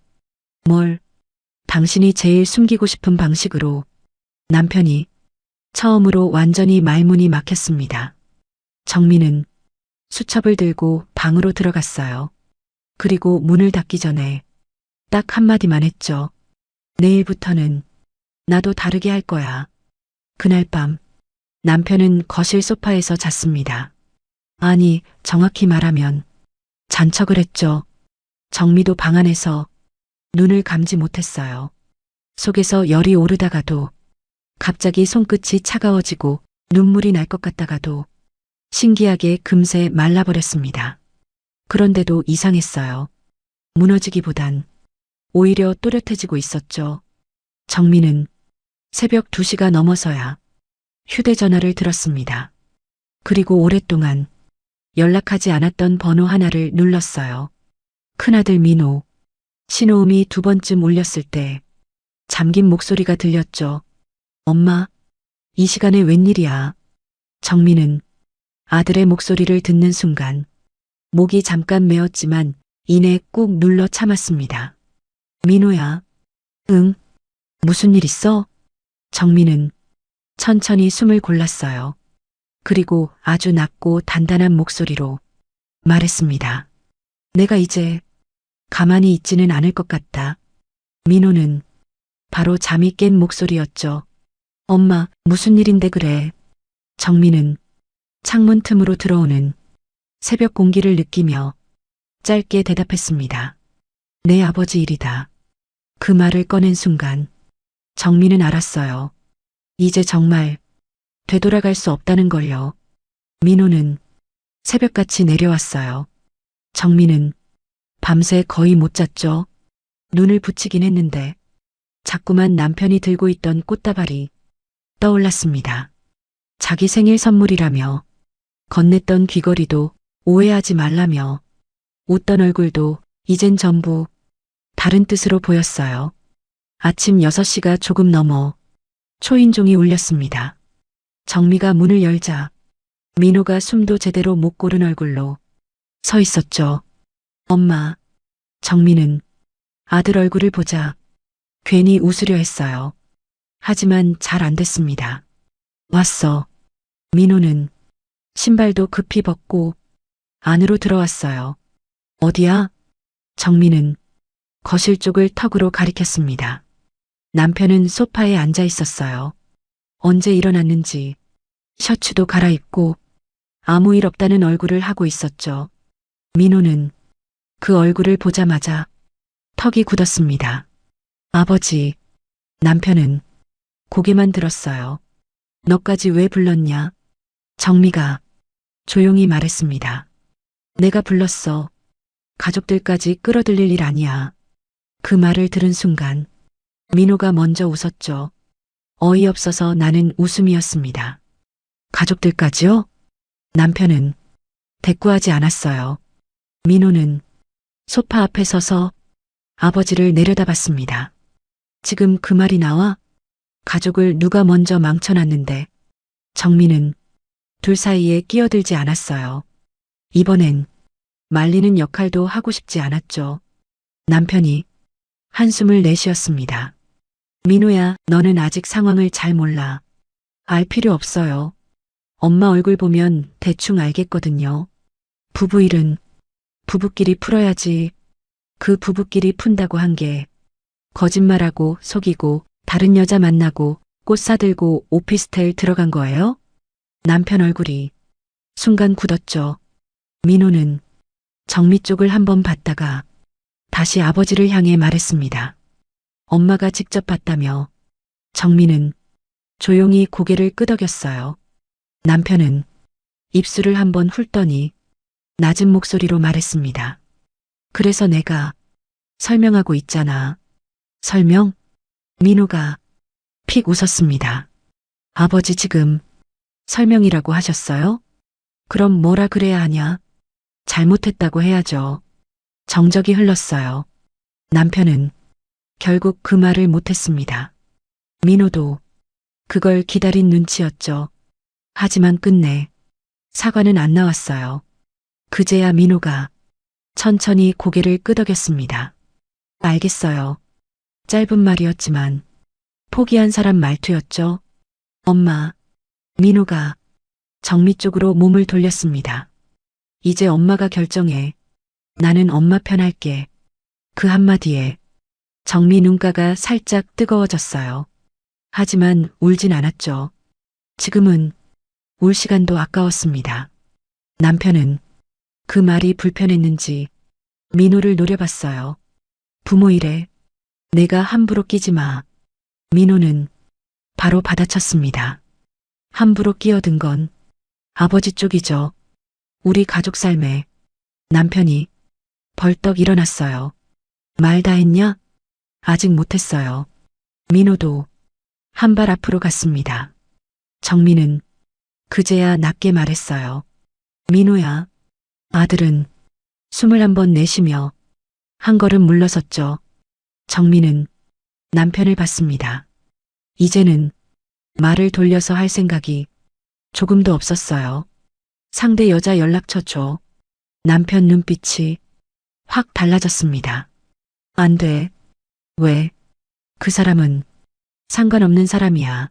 뭘? 당신이 제일 숨기고 싶은 방식으로. 남편이 처음으로 완전히 말문이 막혔습니다. 정민은 수첩을 들고 방으로 들어갔어요. 그리고 문을 닫기 전에 딱 한마디만 했죠. 내일부터는 나도 다르게 할 거야. 그날 밤 남편은 거실 소파에서 잤습니다. 아니, 정확히 말하면 잔척을 했죠. 정미도 방 안에서 눈을 감지 못했어요. 속에서 열이 오르다가도 갑자기 손끝이 차가워지고 눈물이 날 것 같다가도 신기하게 금세 말라버렸습니다. 그런데도 이상했어요. 무너지기보단 오히려 또렷해지고 있었죠. 정민은 새벽 2시가 넘어서야 휴대전화를 들었습니다. 그리고 오랫동안 연락하지 않았던 번호 하나를 눌렀어요. 큰아들 민호. 신호음이 2번쯤 울렸을 때 잠긴 목소리가 들렸죠. 엄마, 이 시간에 웬일이야? 정민은 아들의 목소리를 듣는 순간 목이 잠깐 메었지만 이내 꾹 눌러 참았습니다. 민호야. 응. 무슨 일 있어? 정민은 천천히 숨을 골랐어요. 그리고 아주 낮고 단단한 목소리로 말했습니다. 내가 이제 가만히 있지는 않을 것 같다. 민호는 바로 잠이 깬 목소리였죠. 엄마, 무슨 일인데 그래? 정민은 창문 틈으로 들어오는 새벽 공기를 느끼며 짧게 대답했습니다. 내 아버지 일이다. 그 말을 꺼낸 순간 정민은 알았어요. 이제 정말 되돌아갈 수 없다는 걸요. 민호는 새벽같이 내려왔어요. 정민은 밤새 거의 못 잤죠. 눈을 붙이긴 했는데 자꾸만 남편이 들고 있던 꽃다발이 떠올랐습니다. 자기 생일 선물이라며 건넸던 귀걸이도 오해하지 말라며 웃던 얼굴도 이젠 전부 다른 뜻으로 보였어요. 아침 6시가 조금 넘어 초인종이 울렸습니다. 정미가 문을 열자 민호가 숨도 제대로 못 고른 얼굴로 서 있었죠. 엄마. 정미는 아들 얼굴을 보자 괜히 웃으려 했어요. 하지만 잘 안 됐습니다. 왔어. 민호는 신발도 급히 벗고 안으로 들어왔어요. 어디야? 정민은 거실 쪽을 턱으로 가리켰습니다. 남편은 소파에 앉아 있었어요. 언제 일어났는지 셔츠도 갈아입고 아무 일 없다는 얼굴을 하고 있었죠. 민호는 그 얼굴을 보자마자 턱이 굳었습니다. 아버지. 남편은 고개만 들었어요. 너까지 왜 불렀냐? 정미가 조용히 말했습니다. 내가 불렀어. 가족들까지 끌어들일 일 아니야. 그 말을 들은 순간 민호가 먼저 웃었죠. 어이없어서 나는 웃음이었습니다. 가족들까지요? 남편은 대꾸하지 않았어요. 민호는 소파 앞에 서서 아버지를 내려다봤습니다. 지금 그 말이 나와? 가족을 누가 먼저 망쳐놨는데. 정민은 둘 사이에 끼어들지 않았어요. 이번엔 말리는 역할도 하고 싶지 않았죠. 남편이 한숨을 내쉬었습니다. 민호야, 너는 아직 상황을 잘 몰라. 알 필요 없어요. 엄마 얼굴 보면 대충 알겠거든요. 부부 일은 부부끼리 풀어야지. 그 부부끼리 푼다고 한 게 거짓말하고 속이고 다른 여자 만나고 꽃 사들고 오피스텔 들어간 거예요? 남편 얼굴이 순간 굳었죠. 민호는 정미 쪽을 한번 봤다가 다시 아버지를 향해 말했습니다. 엄마가 직접 봤다며. 정미는 조용히 고개를 끄덕였어요. 남편은 입술을 한번 훑더니 낮은 목소리로 말했습니다. 그래서 내가 설명하고 있잖아. 설명? 민호가 픽 웃었습니다. 아버지 지금 설명이라고 하셨어요? 그럼 뭐라 그래야 하냐? 잘못했다고 해야죠. 정적이 흘렀어요. 남편은 결국 그 말을 못했습니다. 민호도 그걸 기다린 눈치였죠. 하지만 끝내 사과는 안 나왔어요. 그제야 민호가 천천히 고개를 끄덕였습니다. 알겠어요. 짧은 말이었지만 포기한 사람 말투였죠. 엄마. 민호가 정미 쪽으로 몸을 돌렸습니다. 이제 엄마가 결정해. 나는 엄마 편 할게. 그 한마디에 정미 눈가가 살짝 뜨거워졌어요. 하지만 울진 않았죠. 지금은 울 시간도 아까웠습니다. 남편은 그 말이 불편했는지 민호를 노려봤어요. 부모 일에 내가 함부로 끼지 마. 민호는 바로 받아쳤습니다. 함부로 끼어든 건 아버지 쪽이죠. 우리 가족 삶에. 남편이 벌떡 일어났어요. 말 다 했냐? 아직 못했어요. 민호도 한 발 앞으로 갔습니다. 정민은 그제야 낮게 말했어요. 민호야. 아들은 숨을 한번 내쉬며 한 걸음 물러섰죠. 정민은 남편을 봤습니다. 이제는 말을 돌려서 할 생각이 조금도 없었어요. 상대 여자 연락처 줘. 남편 눈빛이 확 달라졌습니다. 안 돼. 왜? 그 사람은 상관없는 사람이야.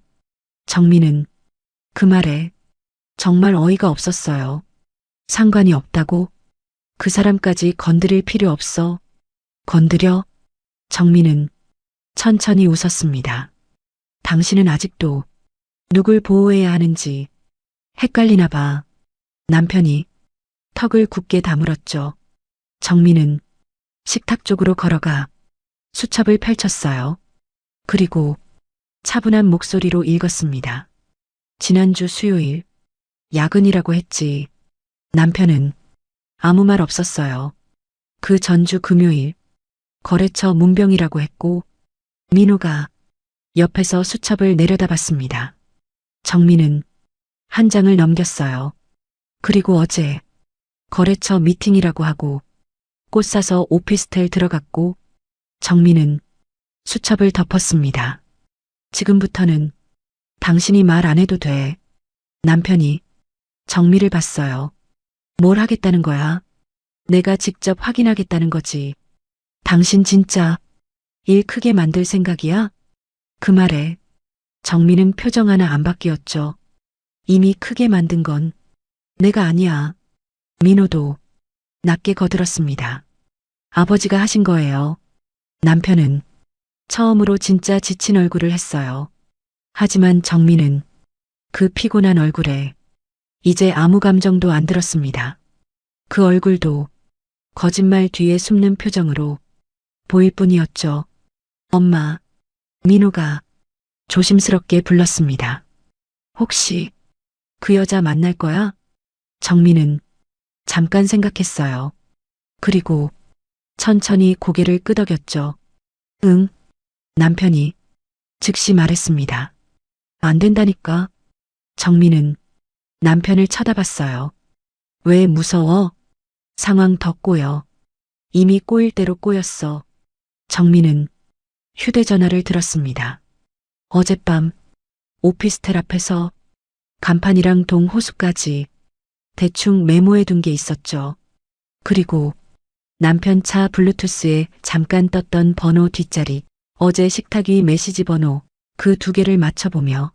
정민은 그 말에 정말 어이가 없었어요. 상관이 없다고? 그 사람까지 건드릴 필요 없어. 건드려? 정민은 천천히 웃었습니다. 당신은 아직도 누굴 보호해야 하는지 헷갈리나 봐. 남편이 턱을 굳게 다물었죠. 정민은 식탁 쪽으로 걸어가 수첩을 펼쳤어요. 그리고 차분한 목소리로 읽었습니다. 지난주 수요일 야근이라고 했지. 남편은 아무 말 없었어요. 그 전주 금요일 거래처 문병이라고 했고 민호가 옆에서 수첩을 내려다봤습니다. 정민은 한 장을 넘겼어요. 그리고 어제 거래처 미팅이라고 하고 꽃 사서 오피스텔 들어갔고 정민은 수첩을 덮었습니다. 지금부터는 당신이 말 안 해도 돼. 남편이 정미를 봤어요. 뭘 하겠다는 거야? 내가 직접 확인하겠다는 거지. 당신 진짜 일 크게 만들 생각이야? 그 말에 정미는 표정 하나 안 바뀌었죠. 이미 크게 만든 건 내가 아니야. 민호도 낮게 거들었습니다. 아버지가 하신 거예요. 남편은 처음으로 진짜 지친 얼굴을 했어요. 하지만 정민은 그 피곤한 얼굴에 이제 아무 감정도 안 들었습니다. 그 얼굴도 거짓말 뒤에 숨는 표정으로 보일 뿐이었죠. 엄마, 민호가 조심스럽게 불렀습니다. 혹시 그 여자 만날 거야? 정민은 잠깐 생각했어요. 그리고 천천히 고개를 끄덕였죠. 응. 남편이 즉시 말했습니다. 안 된다니까. 정민은 남편을 쳐다봤어요. 왜 무서워? 상황 더 꼬여. 이미 꼬일 대로 꼬였어. 정민은 휴대전화를 들었습니다. 어젯밤 오피스텔 앞에서 간판이랑 동호수까지 대충 메모해둔 게 있었죠. 그리고 남편 차 블루투스에 잠깐 떴던 번호 뒷자리, 어제 식탁 위 메시지 번호, 그 두 개를 맞춰보며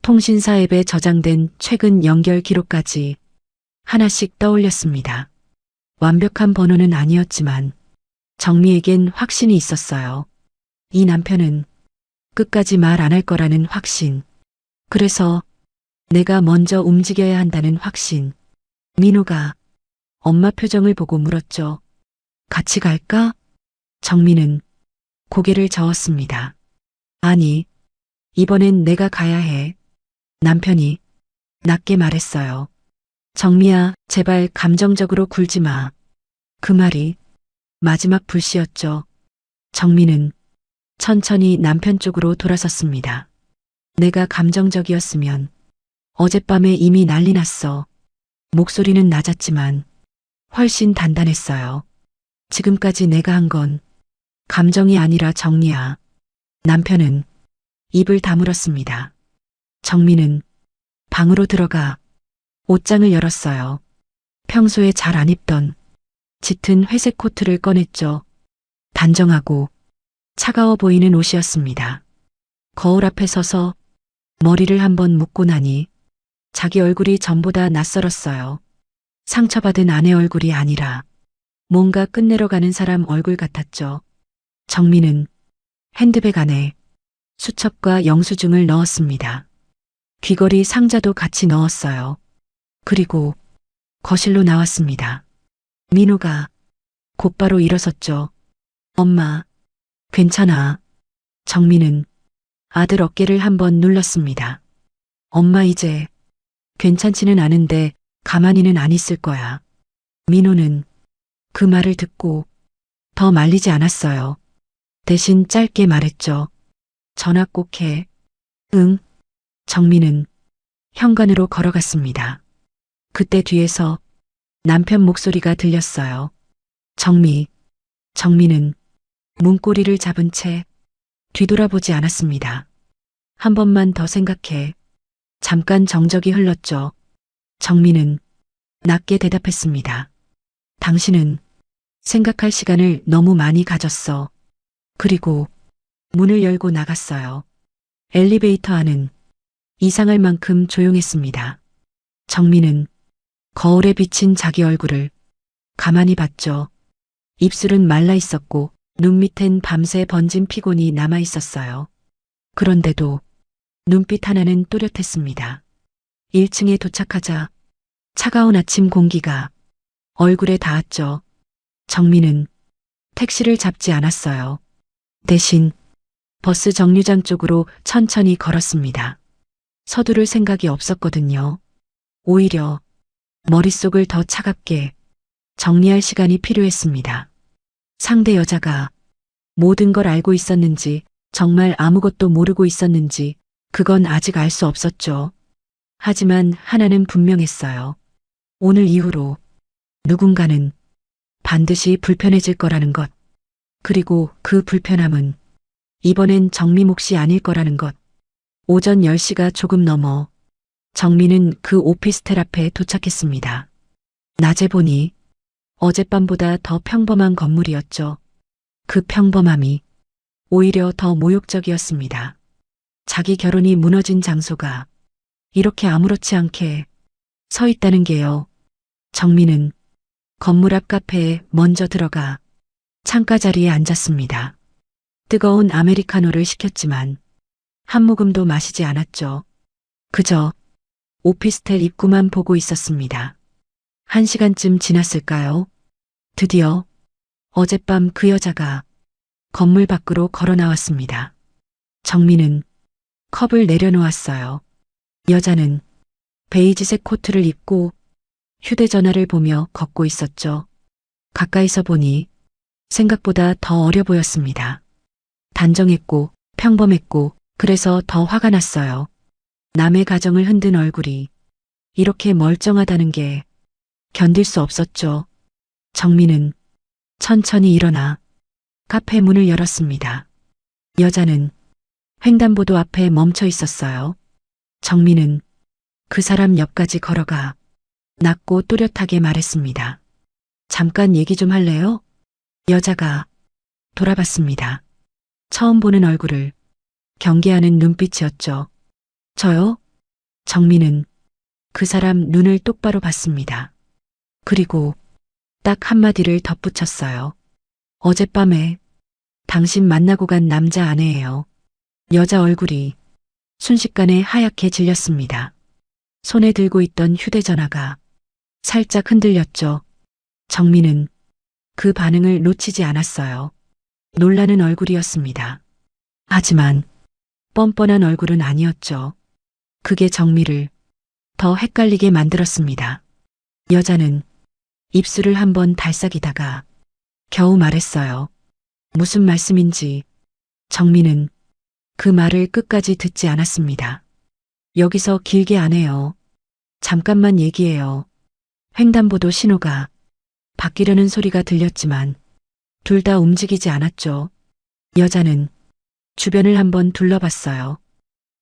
통신사 앱에 저장된 최근 연결 기록까지 하나씩 떠올렸습니다. 완벽한 번호는 아니었지만 정미에겐 확신이 있었어요. 이 남편은 끝까지 말 안 할 거라는 확신. 그래서 내가 먼저 움직여야 한다는 확신. 민호가 엄마 표정을 보고 물었죠. 같이 갈까? 정민은 고개를 저었습니다. 아니, 이번엔 내가 가야 해. 남편이 낮게 말했어요. 정미야, 제발 감정적으로 굴지 마. 그 말이 마지막 불씨였죠. 정민은 천천히 남편 쪽으로 돌아섰습니다. 내가 감정적이었으면 어젯밤에 이미 난리 났어. 목소리는 낮았지만 훨씬 단단했어요. 지금까지 내가 한 건 감정이 아니라 정리야. 남편은 입을 다물었습니다. 정민은 방으로 들어가 옷장을 열었어요. 평소에 잘 안 입던 짙은 회색 코트를 꺼냈죠. 단정하고 차가워 보이는 옷이었습니다. 거울 앞에 서서 머리를 한번 묶고 나니 자기 얼굴이 전보다 낯설었어요. 상처받은 아내 얼굴이 아니라 뭔가 끝내러 가는 사람 얼굴 같았죠. 정민은 핸드백 안에 수첩과 영수증을 넣었습니다. 귀걸이 상자도 같이 넣었어요. 그리고 거실로 나왔습니다. 민호가 곧바로 일어섰죠. 엄마, 괜찮아. 정민은 아들 어깨를 한번 눌렀습니다. 엄마 이제 괜찮지는 않은데 가만히는 안 있을 거야. 민호는 그 말을 듣고 더 말리지 않았어요. 대신 짧게 말했죠. 전화 꼭 해. 응. 정민은 현관으로 걸어갔습니다. 그때 뒤에서 남편 목소리가 들렸어요. 정민은 문고리를 잡은 채 뒤돌아보지 않았습니다. 한 번만 더 생각해. 잠깐 정적이 흘렀죠. 정민은 낮게 대답했습니다. 당신은 생각할 시간을 너무 많이 가졌어. 그리고 문을 열고 나갔어요. 엘리베이터 안은 이상할 만큼 조용했습니다. 정민은 거울에 비친 자기 얼굴을 가만히 봤죠. 입술은 말라 있었고 눈 밑엔 밤새 번진 피곤이 남아 있었어요. 그런데도 눈빛 하나는 또렷했습니다. 1층에 도착하자 차가운 아침 공기가 얼굴에 닿았죠. 정민은 택시를 잡지 않았어요. 대신 버스 정류장 쪽으로 천천히 걸었습니다. 서두를 생각이 없었거든요. 오히려 머릿속을 더 차갑게 정리할 시간이 필요했습니다. 상대 여자가 모든 걸 알고 있었는지, 정말 아무것도 모르고 있었는지, 그건 아직 알 수 없었죠. 하지만 하나는 분명했어요. 오늘 이후로 누군가는 반드시 불편해질 거라는 것. 그리고 그 불편함은 이번엔 정미 몫이 아닐 거라는 것. 오전 10시가 조금 넘어 정미는 그 오피스텔 앞에 도착했습니다. 낮에 보니 어젯밤보다 더 평범한 건물이었죠. 그 평범함이 오히려 더 모욕적이었습니다. 자기 결혼이 무너진 장소가 이렇게 아무렇지 않게 서 있다는 게요. 정민은 건물 앞 카페에 먼저 들어가 창가 자리에 앉았습니다. 뜨거운 아메리카노를 시켰지만 한 모금도 마시지 않았죠. 그저 오피스텔 입구만 보고 있었습니다. 1시간쯤 지났을까요? 드디어 어젯밤 그 여자가 건물 밖으로 걸어 나왔습니다. 정민은 컵을 내려놓았어요. 여자는 베이지색 코트를 입고 휴대전화를 보며 걷고 있었죠. 가까이서 보니 생각보다 더 어려 보였습니다. 단정했고 평범했고 그래서 더 화가 났어요. 남의 가정을 흔든 얼굴이 이렇게 멀쩡하다는 게 견딜 수 없었죠. 정민은 천천히 일어나 카페 문을 열었습니다. 여자는 횡단보도 앞에 멈춰 있었어요. 정민은 그 사람 옆까지 걸어가 낮고 또렷하게 말했습니다. 잠깐 얘기 좀 할래요? 여자가 돌아봤습니다. 처음 보는 얼굴을 경계하는 눈빛이었죠. 저요? 정민은 그 사람 눈을 똑바로 봤습니다. 그리고 딱 한마디를 덧붙였어요. 어젯밤에 당신 만나고 간 남자 아내예요. 여자 얼굴이 순식간에 하얗게 질렸습니다. 손에 들고 있던 휴대전화가 살짝 흔들렸죠. 정민은 그 반응을 놓치지 않았어요. 놀라는 얼굴이었습니다. 하지만 뻔뻔한 얼굴은 아니었죠. 그게 정미를 더 헷갈리게 만들었습니다. 여자는 입술을 한번 달싹이다가 겨우 말했어요. 무슨 말씀인지. 정민은 그 말을 끝까지 듣지 않았습니다. 여기서 길게 안 해요. 잠깐만 얘기해요. 횡단보도 신호가 바뀌려는 소리가 들렸지만 둘 다 움직이지 않았죠. 여자는 주변을 한번 둘러봤어요.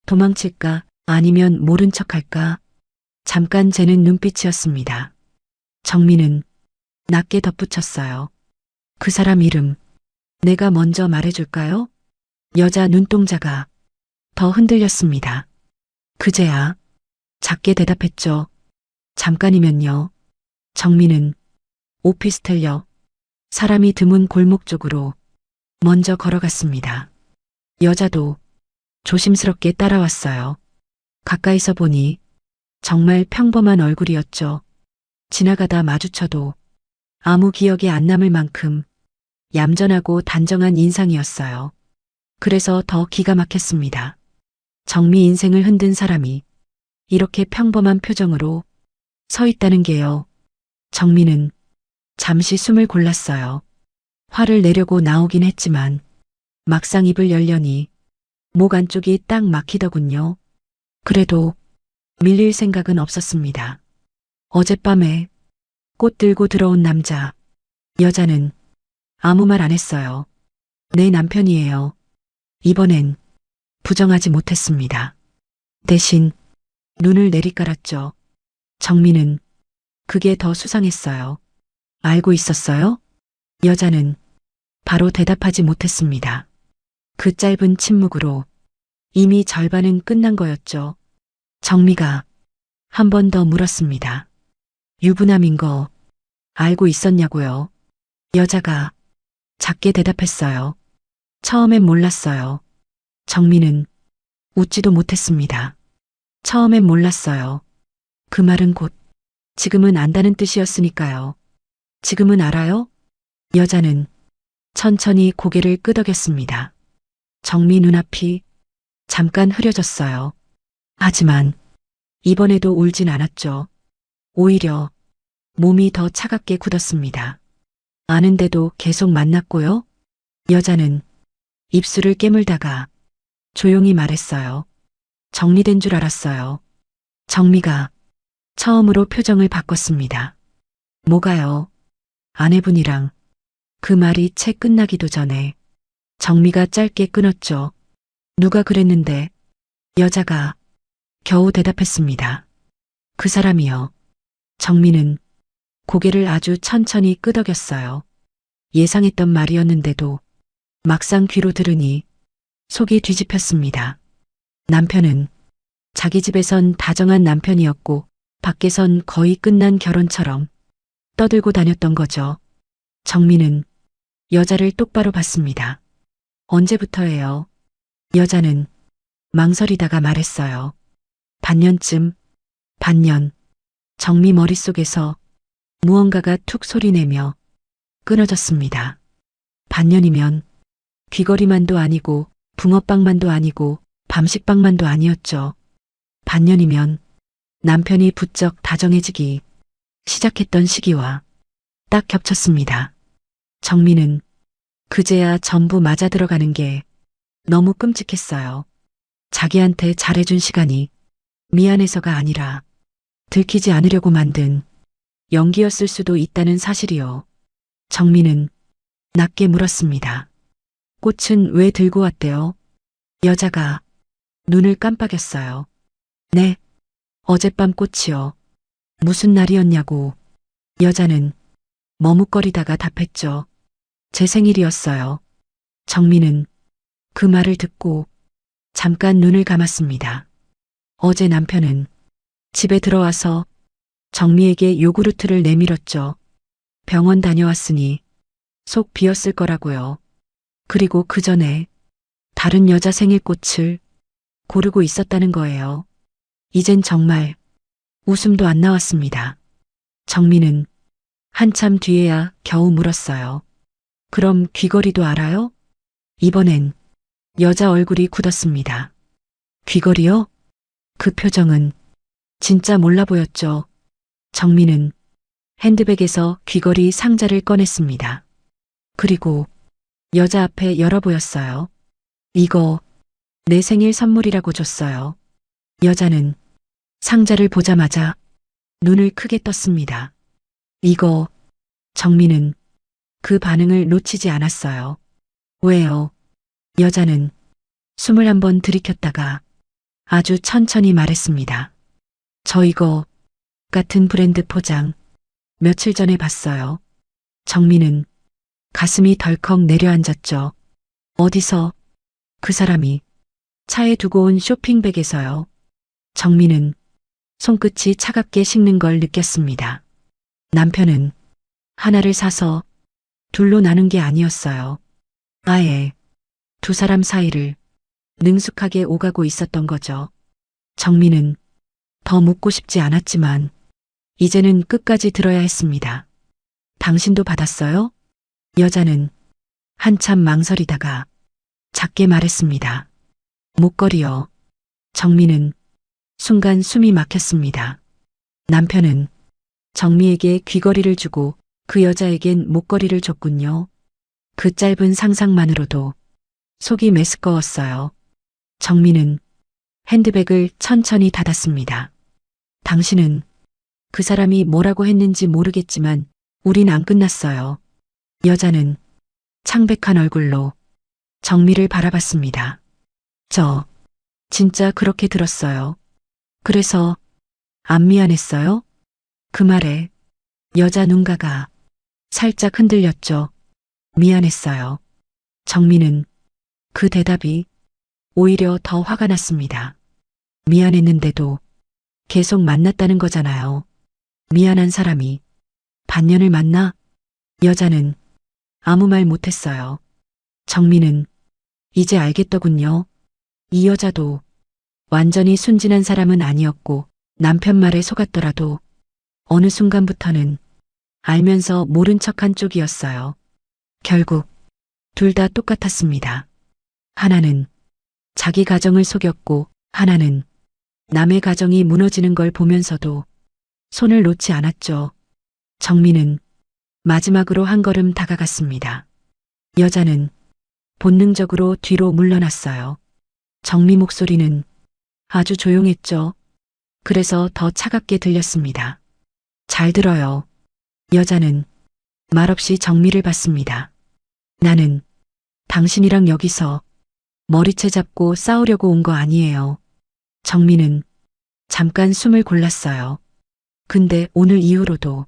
도망칠까 아니면 모른 척할까? 잠깐 재는 눈빛이었습니다. 정민은 낮게 덧붙였어요. 그 사람 이름 내가 먼저 말해줄까요? 여자 눈동자가 더 흔들렸습니다. 그제야 작게 대답했죠. 잠깐이면요. 정민은 오피스텔역 사람이 드문 골목 쪽으로 먼저 걸어갔습니다. 여자도 조심스럽게 따라왔어요. 가까이서 보니 정말 평범한 얼굴이었죠. 지나가다 마주쳐도 아무 기억이 안 남을 만큼 얌전하고 단정한 인상이었어요. 그래서 더 기가 막혔습니다. 정미 인생을 흔든 사람이 이렇게 평범한 표정으로 서 있다는 게요. 정미는 잠시 숨을 골랐어요. 화를 내려고 나오긴 했지만 막상 입을 열려니 목 안쪽이 딱 막히더군요. 그래도 밀릴 생각은 없었습니다. 어젯밤에 꽃 들고 들어온 남자, 여자는 아무 말 안 했어요. 내 남편이에요. 이번엔 부정하지 못했습니다. 대신 눈을 내리깔았죠. 정민은 그게 더 수상했어요. 알고 있었어요? 여자는 바로 대답하지 못했습니다. 그 짧은 침묵으로 이미 절반은 끝난 거였죠. 정미가 한 번 더 물었습니다. 유부남인 거 알고 있었냐고요? 여자가 작게 대답했어요. 처음엔 몰랐어요. 정민은 웃지도 못했습니다. 처음엔 몰랐어요. 그 말은 곧 지금은 안다는 뜻이었으니까요. 지금은 알아요? 여자는 천천히 고개를 끄덕였습니다. 정미 눈앞이 잠깐 흐려졌어요. 하지만 이번에도 울진 않았죠. 오히려 몸이 더 차갑게 굳었습니다. 아는데도 계속 만났고요? 여자는 입술을 깨물다가 조용히 말했어요. 정리된 줄 알았어요. 정미가 처음으로 표정을 바꿨습니다. 뭐가요? 아내분이랑 그 말이 채 끝나기도 전에 정미가 짧게 끊었죠. 누가 그랬는데? 여자가 겨우 대답했습니다. 그 사람이요. 정미는 고개를 아주 천천히 끄덕였어요. 예상했던 말이었는데도 막상 귀로 들으니 속이 뒤집혔습니다. 남편은 자기 집에선 다정한 남편이었고 밖에선 거의 끝난 결혼처럼 떠들고 다녔던 거죠. 정민은 여자를 똑바로 봤습니다. 언제부터예요? 여자는 망설이다가 말했어요. 반년쯤, 반년. 정미 머릿속에서 무언가가 툭 소리내며 끊어졌습니다. 반년이면 귀걸이만도 아니고 붕어빵만도 아니고 밤식빵만도 아니었죠. 반년이면 남편이 부쩍 다정해지기 시작했던 시기와 딱 겹쳤습니다. 정민은 그제야 전부 맞아 들어가는 게 너무 끔찍했어요. 자기한테 잘해준 시간이 미안해서가 아니라 들키지 않으려고 만든 연기였을 수도 있다는 사실이요. 정민은 낮게 물었습니다. 꽃은 왜 들고 왔대요? 여자가 눈을 깜빡였어요. 네, 어젯밤 꽃이요. 무슨 날이었냐고. 여자는 머뭇거리다가 답했죠. 제 생일이었어요. 정민은 그 말을 듣고 잠깐 눈을 감았습니다. 어제 남편은 집에 들어와서 정미에게 요구르트를 내밀었죠. 병원 다녀왔으니 속 비었을 거라고요. 그리고 그 전에 다른 여자 생일꽃을 고르고 있었다는 거예요. 이젠 정말 웃음도 안 나왔습니다. 정민은 한참 뒤에야 겨우 물었어요. 그럼 귀걸이도 알아요? 이번엔 여자 얼굴이 굳었습니다. 귀걸이요? 그 표정은 진짜 몰라 보였죠. 정민은 핸드백에서 귀걸이 상자를 꺼냈습니다. 그리고 여자 앞에 열어 보였어요. 이거 내 생일 선물이라고 줬어요. 여자는 상자를 보자마자 눈을 크게 떴습니다. 이거, 정민은 그 반응을 놓치지 않았어요. 왜요? 여자는 숨을 한번 들이켰다가 아주 천천히 말했습니다. 저 이거 같은 브랜드 포장 며칠 전에 봤어요. 정민은 가슴이 덜컥 내려앉았죠. 어디서? 그 사람이 차에 두고 온 쇼핑백에서요. 정민은 손끝이 차갑게 식는 걸 느꼈습니다. 남편은 하나를 사서 둘로 나눈 게 아니었어요. 아예 두 사람 사이를 능숙하게 오가고 있었던 거죠. 정민은 더 묻고 싶지 않았지만 이제는 끝까지 들어야 했습니다. 당신도 받았어요? 여자는 한참 망설이다가 작게 말했습니다. 목걸이요. 정민은 순간 숨이 막혔습니다. 남편은 정미에게 귀걸이를 주고 그 여자에겐 목걸이를 줬군요. 그 짧은 상상만으로도 속이 메스꺼웠어요. 정민은 핸드백을 천천히 닫았습니다. 당신은 그 사람이 뭐라고 했는지 모르겠지만 우린 안 끝났어요. 여자는 창백한 얼굴로 정미를 바라봤습니다. 저 진짜 그렇게 들었어요. 그래서 안 미안했어요? 그 말에 여자 눈가가 살짝 흔들렸죠. 미안했어요. 정민은 그 대답이 오히려 더 화가 났습니다. 미안했는데도 계속 만났다는 거잖아요. 미안한 사람이 반년을 만나? 여자는 아무 말 못했어요. 정민은 이제 알겠더군요. 이 여자도 완전히 순진한 사람은 아니었고 남편 말에 속았더라도 어느 순간부터는 알면서 모른 척한 쪽이었어요. 결국 둘 다 똑같았습니다. 하나는 자기 가정을 속였고 하나는 남의 가정이 무너지는 걸 보면서도 손을 놓지 않았죠. 정민은 마지막으로 한 걸음 다가갔습니다. 여자는 본능적으로 뒤로 물러났어요. 정미 목소리는 아주 조용했죠. 그래서 더 차갑게 들렸습니다. 잘 들어요. 여자는 말없이 정미를 봤습니다. 나는 당신이랑 여기서 머리채 잡고 싸우려고 온 거 아니에요. 정미는 잠깐 숨을 골랐어요. 근데 오늘 이후로도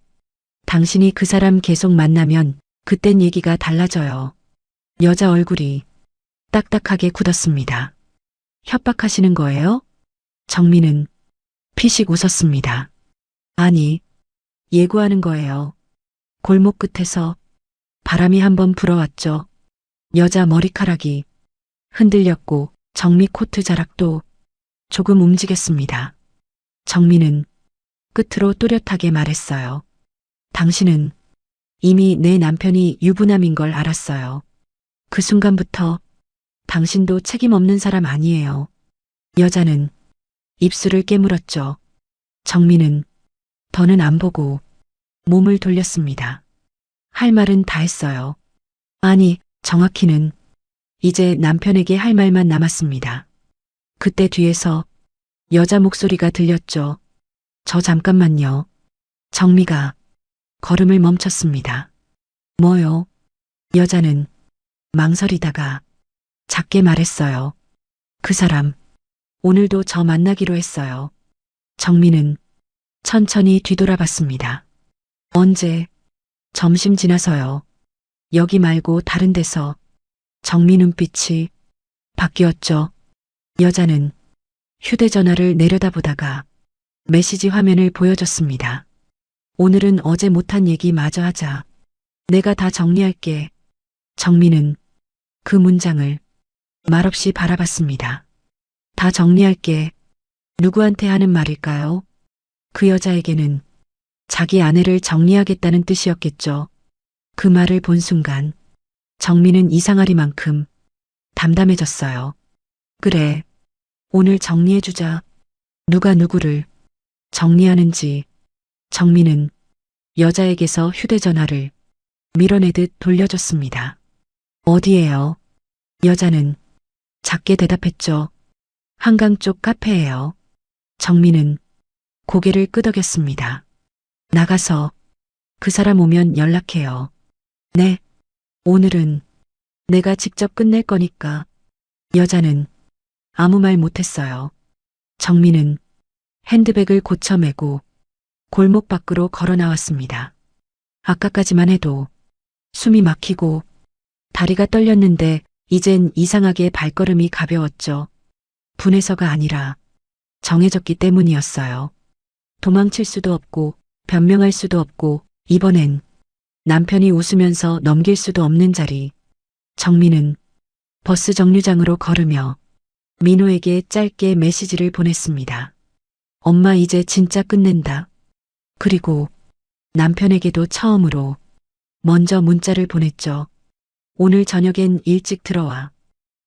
당신이 그 사람 계속 만나면 그땐 얘기가 달라져요. 여자 얼굴이 딱딱하게 굳었습니다. 협박하시는 거예요? 정민은 피식 웃었습니다. 아니, 예고하는 거예요. 골목 끝에서 바람이 한번 불어왔죠. 여자 머리카락이 흔들렸고 정미 코트 자락도 조금 움직였습니다. 정민은 끝으로 또렷하게 말했어요. 당신은 이미 내 남편이 유부남인 걸 알았어요. 그 순간부터 당신도 책임 없는 사람 아니에요. 여자는 입술을 깨물었죠. 정민은 더는 안 보고 몸을 돌렸습니다. 할 말은 다 했어요. 아니, 정확히는 이제 남편에게 할 말만 남았습니다. 그때 뒤에서 여자 목소리가 들렸죠. 저 잠깐만요. 정미가 걸음을 멈췄습니다. 뭐요? 여자는 망설이다가 작게 말했어요. 그 사람, 오늘도 저 만나기로 했어요. 정미는 천천히 뒤돌아봤습니다. 언제? 점심 지나서요. 여기 말고 다른 데서. 정미 눈빛이 바뀌었죠. 여자는 휴대전화를 내려다보다가 메시지 화면을 보여줬습니다. 오늘은 어제 못한 얘기 마저 하자. 내가 다 정리할게. 정미는 그 문장을 말없이 바라봤습니다. 다 정리할게. 누구한테 하는 말일까요? 그 여자에게는 자기 아내를 정리하겠다는 뜻이었겠죠. 그 말을 본 순간 정미는 이상하리만큼 담담해졌어요. 그래, 오늘 정리해주자. 누가 누구를 정리하는지. 정미는 여자에게서 휴대전화를 밀어내듯 돌려줬습니다. 어디에요? 여자는 작게 대답했죠. 한강 쪽 카페예요. 정미는 고개를 끄덕였습니다. 나가서 그 사람 오면 연락해요. 네, 오늘은 내가 직접 끝낼 거니까. 여자는 아무 말 못했어요. 정미는 핸드백을 고쳐 메고 골목 밖으로 걸어 나왔습니다. 아까까지만 해도 숨이 막히고 다리가 떨렸는데 이젠 이상하게 발걸음이 가벼웠죠. 분해서가 아니라 정해졌기 때문이었어요. 도망칠 수도 없고 변명할 수도 없고 이번엔 남편이 웃으면서 넘길 수도 없는 자리. 정미는 버스 정류장으로 걸으며 민호에게 짧게 메시지를 보냈습니다. 엄마 이제 진짜 끝낸다. 그리고 남편에게도 처음으로 먼저 문자를 보냈죠. 오늘 저녁엔 일찍 들어와.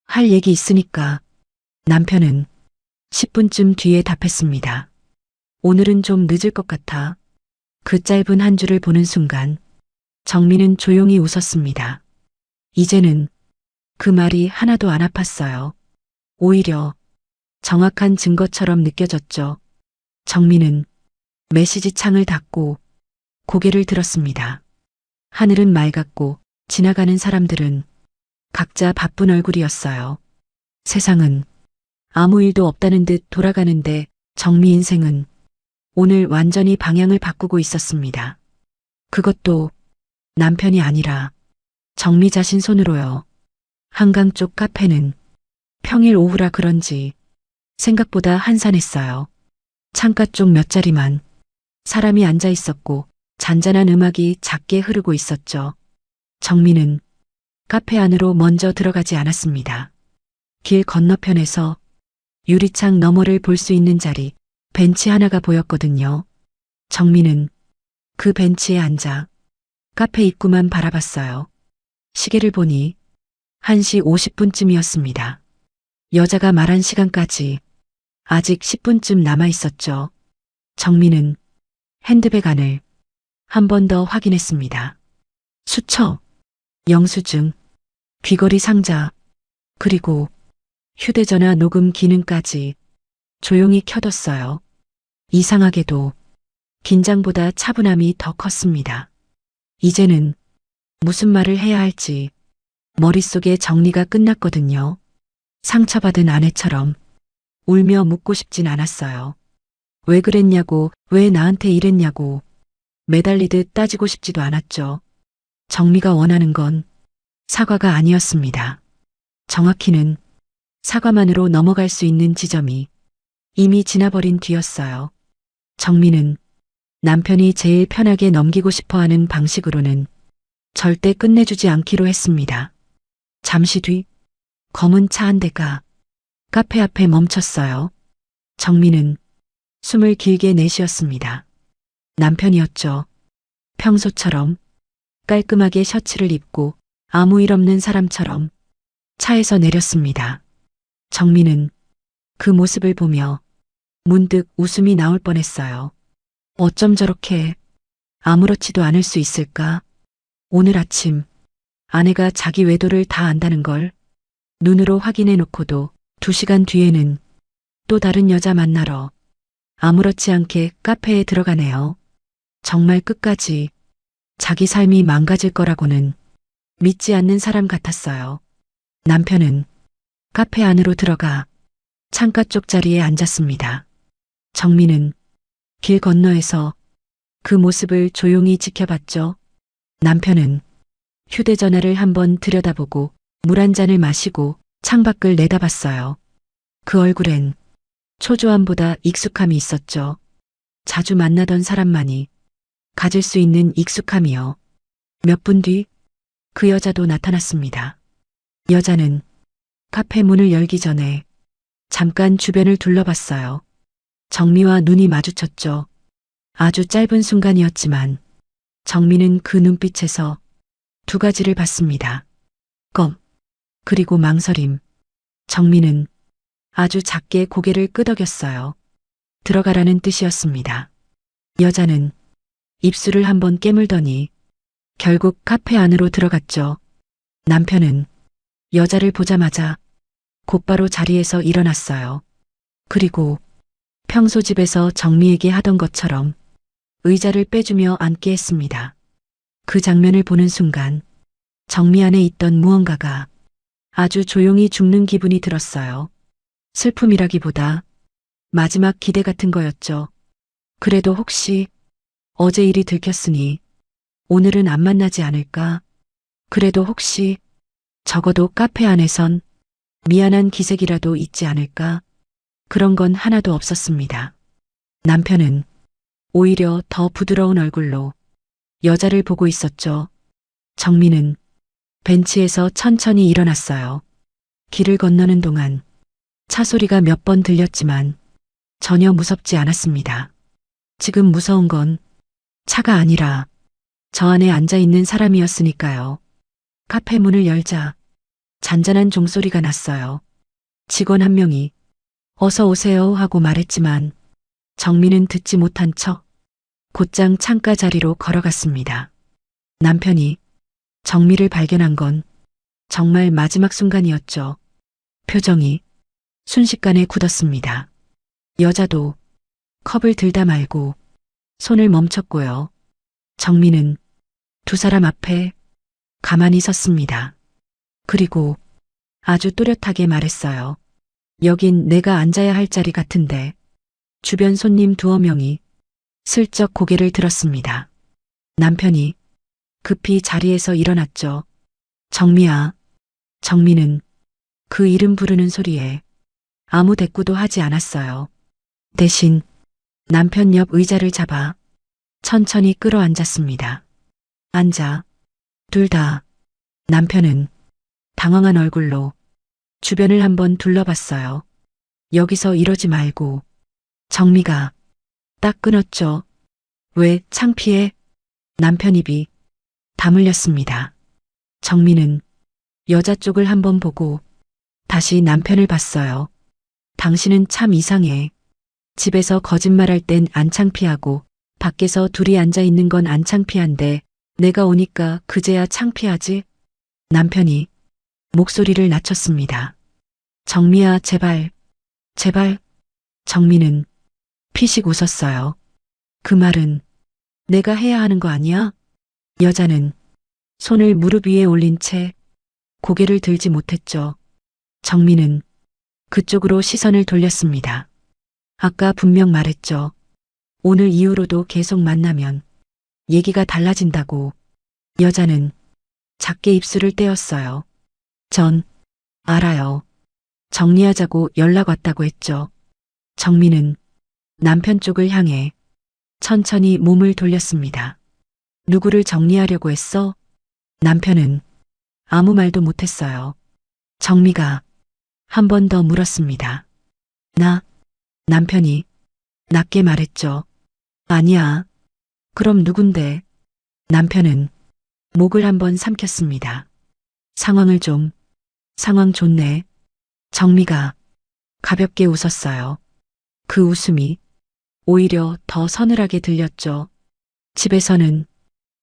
할 얘기 있으니까. 남편은 10분쯤 뒤에 답했습니다. 오늘은 좀 늦을 것 같아. 그 짧은 한 줄을 보는 순간 정미는 조용히 웃었습니다. 이제는 그 말이 하나도 안 아팠어요. 오히려 정확한 증거처럼 느껴졌죠. 정미는 메시지 창을 닫고 고개를 들었습니다. 하늘은 맑았고 지나가는 사람들은 각자 바쁜 얼굴이었어요. 세상은 아무 일도 없다는 듯 돌아가는데 정미 인생은 오늘 완전히 방향을 바꾸고 있었습니다. 그것도 남편이 아니라 정미 자신 손으로요. 한강 쪽 카페는 평일 오후라 그런지 생각보다 한산했어요. 창가 쪽 몇 자리만 사람이 앉아 있었고 잔잔한 음악이 작게 흐르고 있었죠. 정미는 카페 안으로 먼저 들어가지 않았습니다. 길 건너편에서 유리창 너머를 볼 수 있는 자리, 벤치 하나가 보였거든요. 정미는 그 벤치에 앉아 카페 입구만 바라봤어요. 시계를 보니 1시 50분쯤이었습니다. 여자가 말한 시간까지 아직 10분쯤 남아 있었죠. 정미는 핸드백 안을 한 번 더 확인했습니다. 수첩, 영수증, 귀걸이 상자, 그리고 휴대전화 녹음 기능까지 조용히 켜뒀어요. 이상하게도 긴장보다 차분함이 더 컸습니다. 이제는 무슨 말을 해야 할지 머릿속에 정리가 끝났거든요. 상처받은 아내처럼 울며 묻고 싶진 않았어요. 왜 그랬냐고, 왜 나한테 이랬냐고 매달리듯 따지고 싶지도 않았죠. 정미가 원하는 건 사과가 아니었습니다. 정확히는 사과만으로 넘어갈 수 있는 지점이 이미 지나버린 뒤였어요. 정미는 남편이 제일 편하게 넘기고 싶어하는 방식으로는 절대 끝내주지 않기로 했습니다. 잠시 뒤 검은 차 한 대가 카페 앞에 멈췄어요. 정미는 숨을 길게 내쉬었습니다. 남편이었죠. 평소처럼 깔끔하게 셔츠를 입고 아무 일 없는 사람처럼 차에서 내렸습니다. 정미는 그 모습을 보며 문득 웃음이 나올 뻔했어요. 어쩜 저렇게 아무렇지도 않을 수 있을까? 오늘 아침 아내가 자기 외도를 다 안다는 걸 눈으로 확인해 놓고도 2시간 뒤에는 또 다른 여자 만나러 아무렇지 않게 카페에 들어가네요. 정말 끝까지 자기 삶이 망가질 거라고는 믿지 않는 사람 같았어요. 남편은 카페 안으로 들어가 창가 쪽 자리에 앉았습니다. 정민은 길 건너에서 그 모습을 조용히 지켜봤죠. 남편은 휴대전화를 한번 들여다보고 물 한 잔을 마시고 창밖을 내다봤어요. 그 얼굴엔 초조함보다 익숙함이 있었죠. 자주 만나던 사람만이 가질 수 있는 익숙함이요. 몇 분 뒤 그 여자도 나타났습니다. 여자는 카페 문을 열기 전에 잠깐 주변을 둘러봤어요. 정미와 눈이 마주쳤죠. 아주 짧은 순간이었지만 정미는 그 눈빛에서 두 가지를 봤습니다. 껌, 그리고 망설임. 정미는 아주 작게 고개를 끄덕였어요. 들어가라는 뜻이었습니다. 여자는 입술을 한번 깨물더니 결국 카페 안으로 들어갔죠. 남편은 여자를 보자마자 곧바로 자리에서 일어났어요. 그리고 평소 집에서 정미에게 하던 것처럼 의자를 빼주며 앉게 했습니다. 그 장면을 보는 순간 정미 안에 있던 무언가가 아주 조용히 죽는 기분이 들었어요. 슬픔이라기보다 마지막 기대 같은 거였죠. 그래도 혹시 어제 일이 들켰으니 오늘은 안 만나지 않을까? 그래도 혹시 적어도 카페 안에선 미안한 기색이라도 있지 않을까? 그런 건 하나도 없었습니다. 남편은 오히려 더 부드러운 얼굴로 여자를 보고 있었죠. 정민은 벤치에서 천천히 일어났어요. 길을 건너는 동안 차 소리가 몇 번 들렸지만 전혀 무섭지 않았습니다. 지금 무서운 건 차가 아니라 저 안에 앉아 있는 사람이었으니까요. 카페 문을 열자 잔잔한 종소리가 났어요. 직원 한 명이 어서 오세요 하고 말했지만 정민은 듣지 못한 척 곧장 창가 자리로 걸어갔습니다. 남편이 정미를 발견한 건 정말 마지막 순간이었죠. 표정이 순식간에 굳었습니다. 여자도 컵을 들다 말고 손을 멈췄고요. 정민은 두 사람 앞에 가만히 섰습니다. 그리고 아주 또렷하게 말했어요. 여긴 내가 앉아야 할 자리 같은데. 주변 손님 두어 명이 슬쩍 고개를 들었습니다. 남편이 급히 자리에서 일어났죠. 정미야. 정미는 그 이름 부르는 소리에 아무 대꾸도 하지 않았어요. 대신 남편 옆 의자를 잡아 천천히 끌어앉았습니다. 앉아. 둘 다. 남편은 당황한 얼굴로 주변을 한번 둘러봤어요. 여기서 이러지 말고. 정미가 딱 끊었죠. 왜 창피해? 남편 입이 다물렸습니다. 정미는 여자 쪽을 한번 보고 다시 남편을 봤어요. 당신은 참 이상해. 집에서 거짓말할 땐 안 창피하고 밖에서 둘이 앉아 있는 건 안 창피한데 내가 오니까 그제야 창피하지? 남편이 목소리를 낮췄습니다. 정미야, 제발, 제발. 정미는 피식 웃었어요. 그 말은 내가 해야 하는 거 아니야? 여자는 손을 무릎 위에 올린 채 고개를 들지 못했죠. 정미는 그쪽으로 시선을 돌렸습니다. 아까 분명 말했죠. 오늘 이후로도 계속 만나면 얘기가 달라진다고. 여자는 작게 입술을 떼었어요. 전 알아요. 정리하자고 연락 왔다고 했죠. 정미는 남편 쪽을 향해 천천히 몸을 돌렸습니다. 누구를 정리하려고 했어? 남편은 아무 말도 못했어요. 정미가 한 번 더 물었습니다. 남편이 낮게 말했죠. 아니야. 그럼 누군데? 남편은 목을 한번 삼켰습니다. 상황 좋네. 정미가 가볍게 웃었어요. 그 웃음이 오히려 더 서늘하게 들렸죠. 집에서는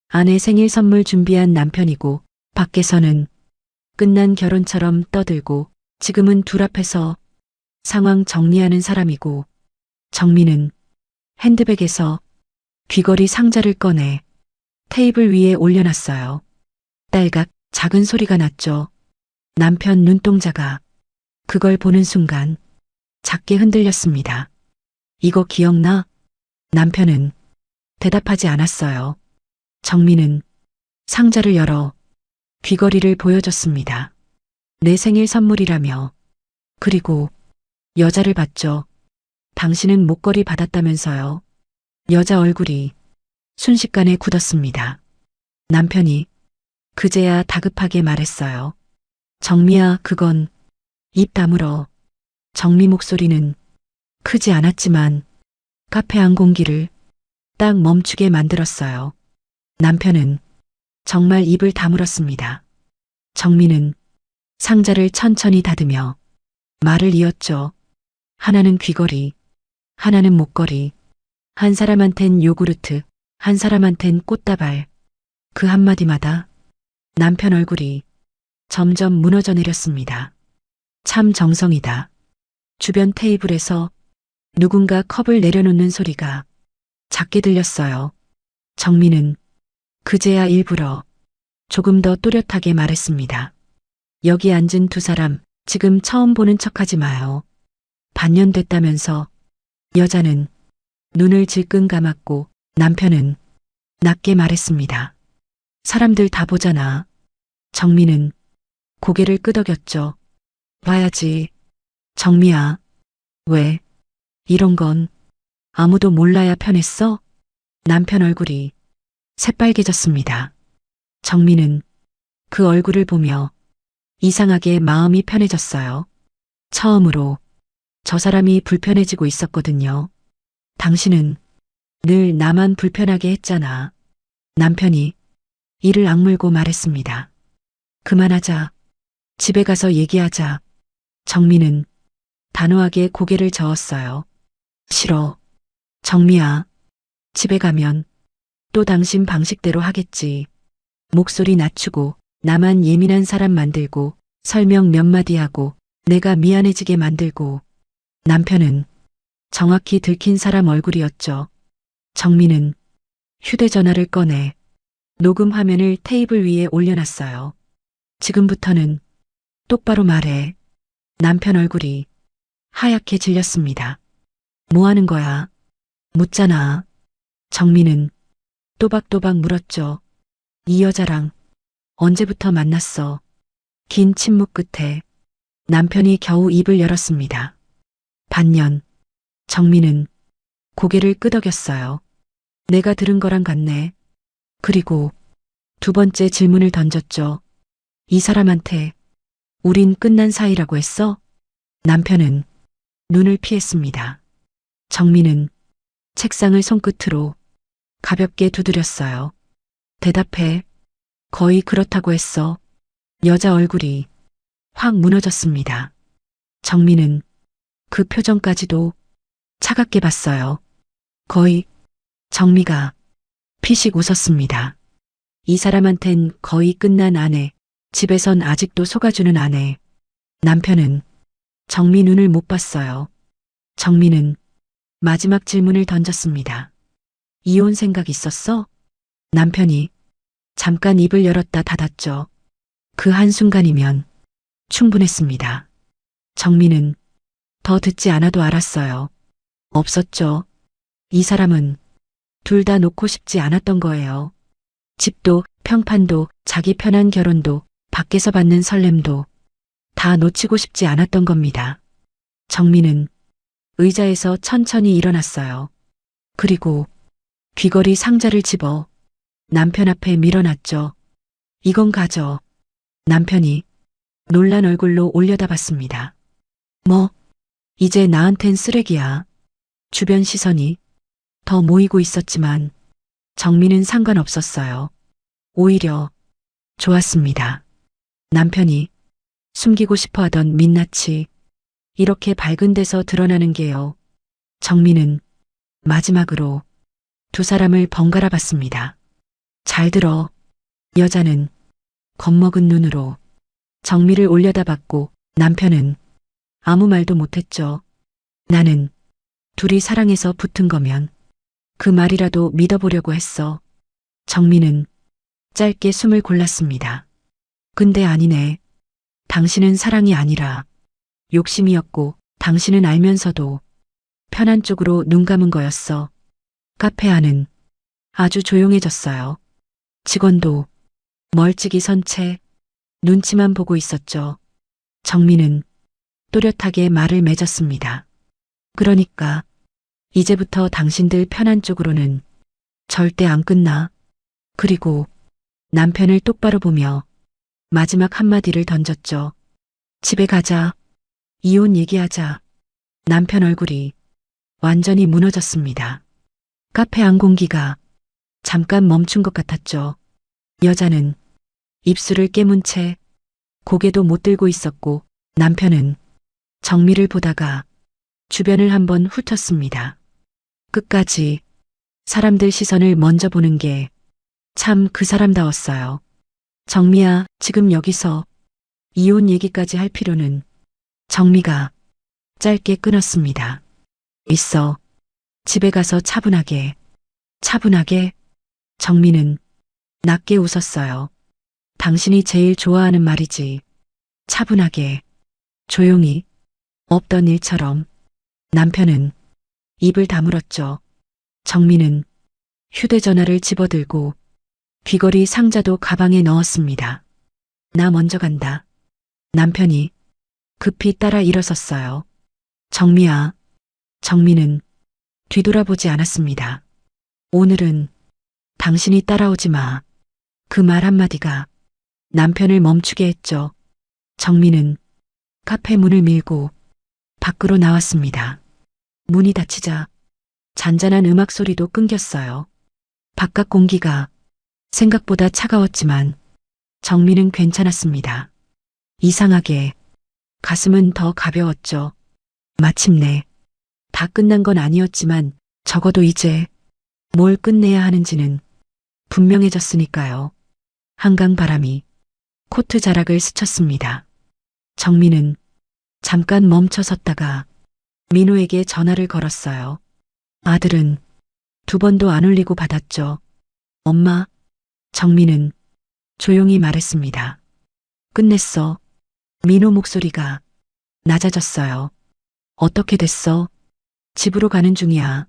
아내 생일 선물 준비한 남편이고 밖에서는 끝난 결혼처럼 떠들고 지금은 둘 앞에서 상황 정리하는 사람이고 정민은 핸드백에서 귀걸이 상자를 꺼내 테이블 위에 올려놨어요. 딸각 작은 소리가 났죠. 남편 눈동자가 그걸 보는 순간 작게 흔들렸습니다. 이거 기억나? 남편은 대답하지 않았어요. 정민은 상자를 열어 귀걸이를 보여줬습니다. 내 생일 선물이라며. 그리고 여자를 봤죠. 당신은 목걸이 받았다면서요. 여자 얼굴이 순식간에 굳었습니다. 남편이 그제야 다급하게 말했어요. 정미야, 그건. 입 다물어. 정미 목소리는 크지 않았지만 카페 안 공기를 딱 멈추게 만들었어요. 남편은 정말 입을 다물었습니다. 정미는 상자를 천천히 닫으며 말을 이었죠. 하나는 귀걸이, 하나는 목걸이, 한 사람한텐 요구르트, 한 사람한텐 꽃다발. 그 한마디마다 남편 얼굴이 점점 무너져 내렸습니다. 참 정성이다. 주변 테이블에서 누군가 컵을 내려놓는 소리가 작게 들렸어요. 정민은 그제야 일부러 조금 더 또렷하게 말했습니다. 여기 앉은 두 사람 지금 처음 보는 척하지 마요. 반년 됐다면서. 여자는 눈을 질끈 감았고 남편은 낮게 말했습니다. 사람들 다 보잖아. 정민은 고개를 끄덕였죠. 봐야지. 정미야. 왜? 이런 건 아무도 몰라야 편했어? 남편 얼굴이 새빨개졌습니다. 정민은 그 얼굴을 보며 이상하게 마음이 편해졌어요. 처음으로 저 사람이 불편해지고 있었거든요. 당신은 늘 나만 불편하게 했잖아. 남편이 이를 악물고 말했습니다. 그만하자. 집에 가서 얘기하자. 정민은 단호하게 고개를 저었어요. 싫어. 정미야. 집에 가면 또 당신 방식대로 하겠지. 목소리 낮추고 나만 예민한 사람 만들고 설명 몇 마디 하고 내가 미안해지게 만들고. 남편은 정확히 들킨 사람 얼굴이었죠. 정민은 휴대전화를 꺼내 녹음 화면을 테이블 위에 올려놨어요. 지금부터는 똑바로 말해. 남편 얼굴이 하얗게 질렸습니다. 뭐 하는 거야? 묻잖아. 정민은 또박또박 물었죠. 이 여자랑 언제부터 만났어? 긴 침묵 끝에 남편이 겨우 입을 열었습니다. 반년. 정민은 고개를 끄덕였어요. 내가 들은 거랑 같네. 그리고 두 번째 질문을 던졌죠. 이 사람한테 우린 끝난 사이라고 했어? 남편은 눈을 피했습니다. 정민은 책상을 손끝으로 가볍게 두드렸어요. 대답해. 거의 그렇다고 했어. 여자 얼굴이 확 무너졌습니다. 정민은 그 표정까지도 차갑게 봤어요. 거의. 정미가 피식 웃었습니다. 이 사람한텐 거의 끝난 아내, 집에선 아직도 속아주는 아내. 남편은 정미 눈을 못 봤어요. 정미는 마지막 질문을 던졌습니다. 이혼 생각 있었어? 남편이 잠깐 입을 열었다 닫았죠. 그 한순간이면 충분했습니다. 정미는 더 듣지 않아도 알았어요. 없었죠. 이 사람은 둘 다 놓고 싶지 않았던 거예요. 집도, 평판도, 자기 편한 결혼도, 밖에서 받는 설렘도 다 놓치고 싶지 않았던 겁니다. 정민은 의자에서 천천히 일어났어요. 그리고 귀걸이 상자를 집어 남편 앞에 밀어놨죠. 이건 가져. 남편이 놀란 얼굴로 올려다봤습니다. 뭐? 이제 나한텐 쓰레기야. 주변 시선이 더 모이고 있었지만 정민은 상관없었어요. 오히려 좋았습니다. 남편이 숨기고 싶어 하던 민낯이 이렇게 밝은 데서 드러나는 게요. 정민은 마지막으로 두 사람을 번갈아 봤습니다. 잘 들어. 여자는 겁먹은 눈으로 정미를 올려다봤고 남편은 아무 말도 못했죠. 나는 둘이 사랑해서 붙은 거면 그 말이라도 믿어보려고 했어. 정민은 짧게 숨을 골랐습니다. 근데 아니네. 당신은 사랑이 아니라 욕심이었고 당신은 알면서도 편한 쪽으로 눈 감은 거였어. 카페 안은 아주 조용해졌어요. 직원도 멀찍이 선 채 눈치만 보고 있었죠. 정민은 또렷하게 말을 맺었습니다. 그러니까 이제부터 당신들 편한 쪽으로는 절대 안 끝나. 그리고 남편을 똑바로 보며 마지막 한마디를 던졌죠. 집에 가자. 이혼 얘기하자. 남편 얼굴이 완전히 무너졌습니다. 카페 안 공기가 잠깐 멈춘 것 같았죠. 여자는 입술을 깨문 채 고개도 못 들고 있었고 남편은 정미를 보다가 주변을 한번 훑었습니다. 끝까지 사람들 시선을 먼저 보는 게 참 그 사람다웠어요. 정미야, 지금 여기서 이혼 얘기까지 할 필요는. 정미가 짧게 끊었습니다. 있어. 집에 가서 차분하게. 차분하게. 정미는 낮게 웃었어요. 당신이 제일 좋아하는 말이지. 차분하게. 조용히. 없던 일처럼. 남편은 입을 다물었죠. 정미는 휴대전화를 집어들고 귀걸이 상자도 가방에 넣었습니다. 나 먼저 간다. 남편이 급히 따라 일어섰어요. 정미야. 정미는 뒤돌아보지 않았습니다. 오늘은 당신이 따라오지 마. 그 말 한마디가 남편을 멈추게 했죠. 정미는 카페 문을 밀고 밖으로 나왔습니다. 문이 닫히자 잔잔한 음악 소리도 끊겼어요. 바깥 공기가 생각보다 차가웠지만 정미는 괜찮았습니다. 이상하게 가슴은 더 가벼웠죠. 마침내 다 끝난 건 아니었지만 적어도 이제 뭘 끝내야 하는지는 분명해졌으니까요. 한강 바람이 코트 자락을 스쳤습니다. 정미는 잠깐 멈춰 섰다가 민호에게 전화를 걸었어요. 아들은 두 번도 안 울리고 받았죠. 엄마. 정미는 조용히 말했습니다. 끝냈어. 민호 목소리가 낮아졌어요. 어떻게 됐어? 집으로 가는 중이야.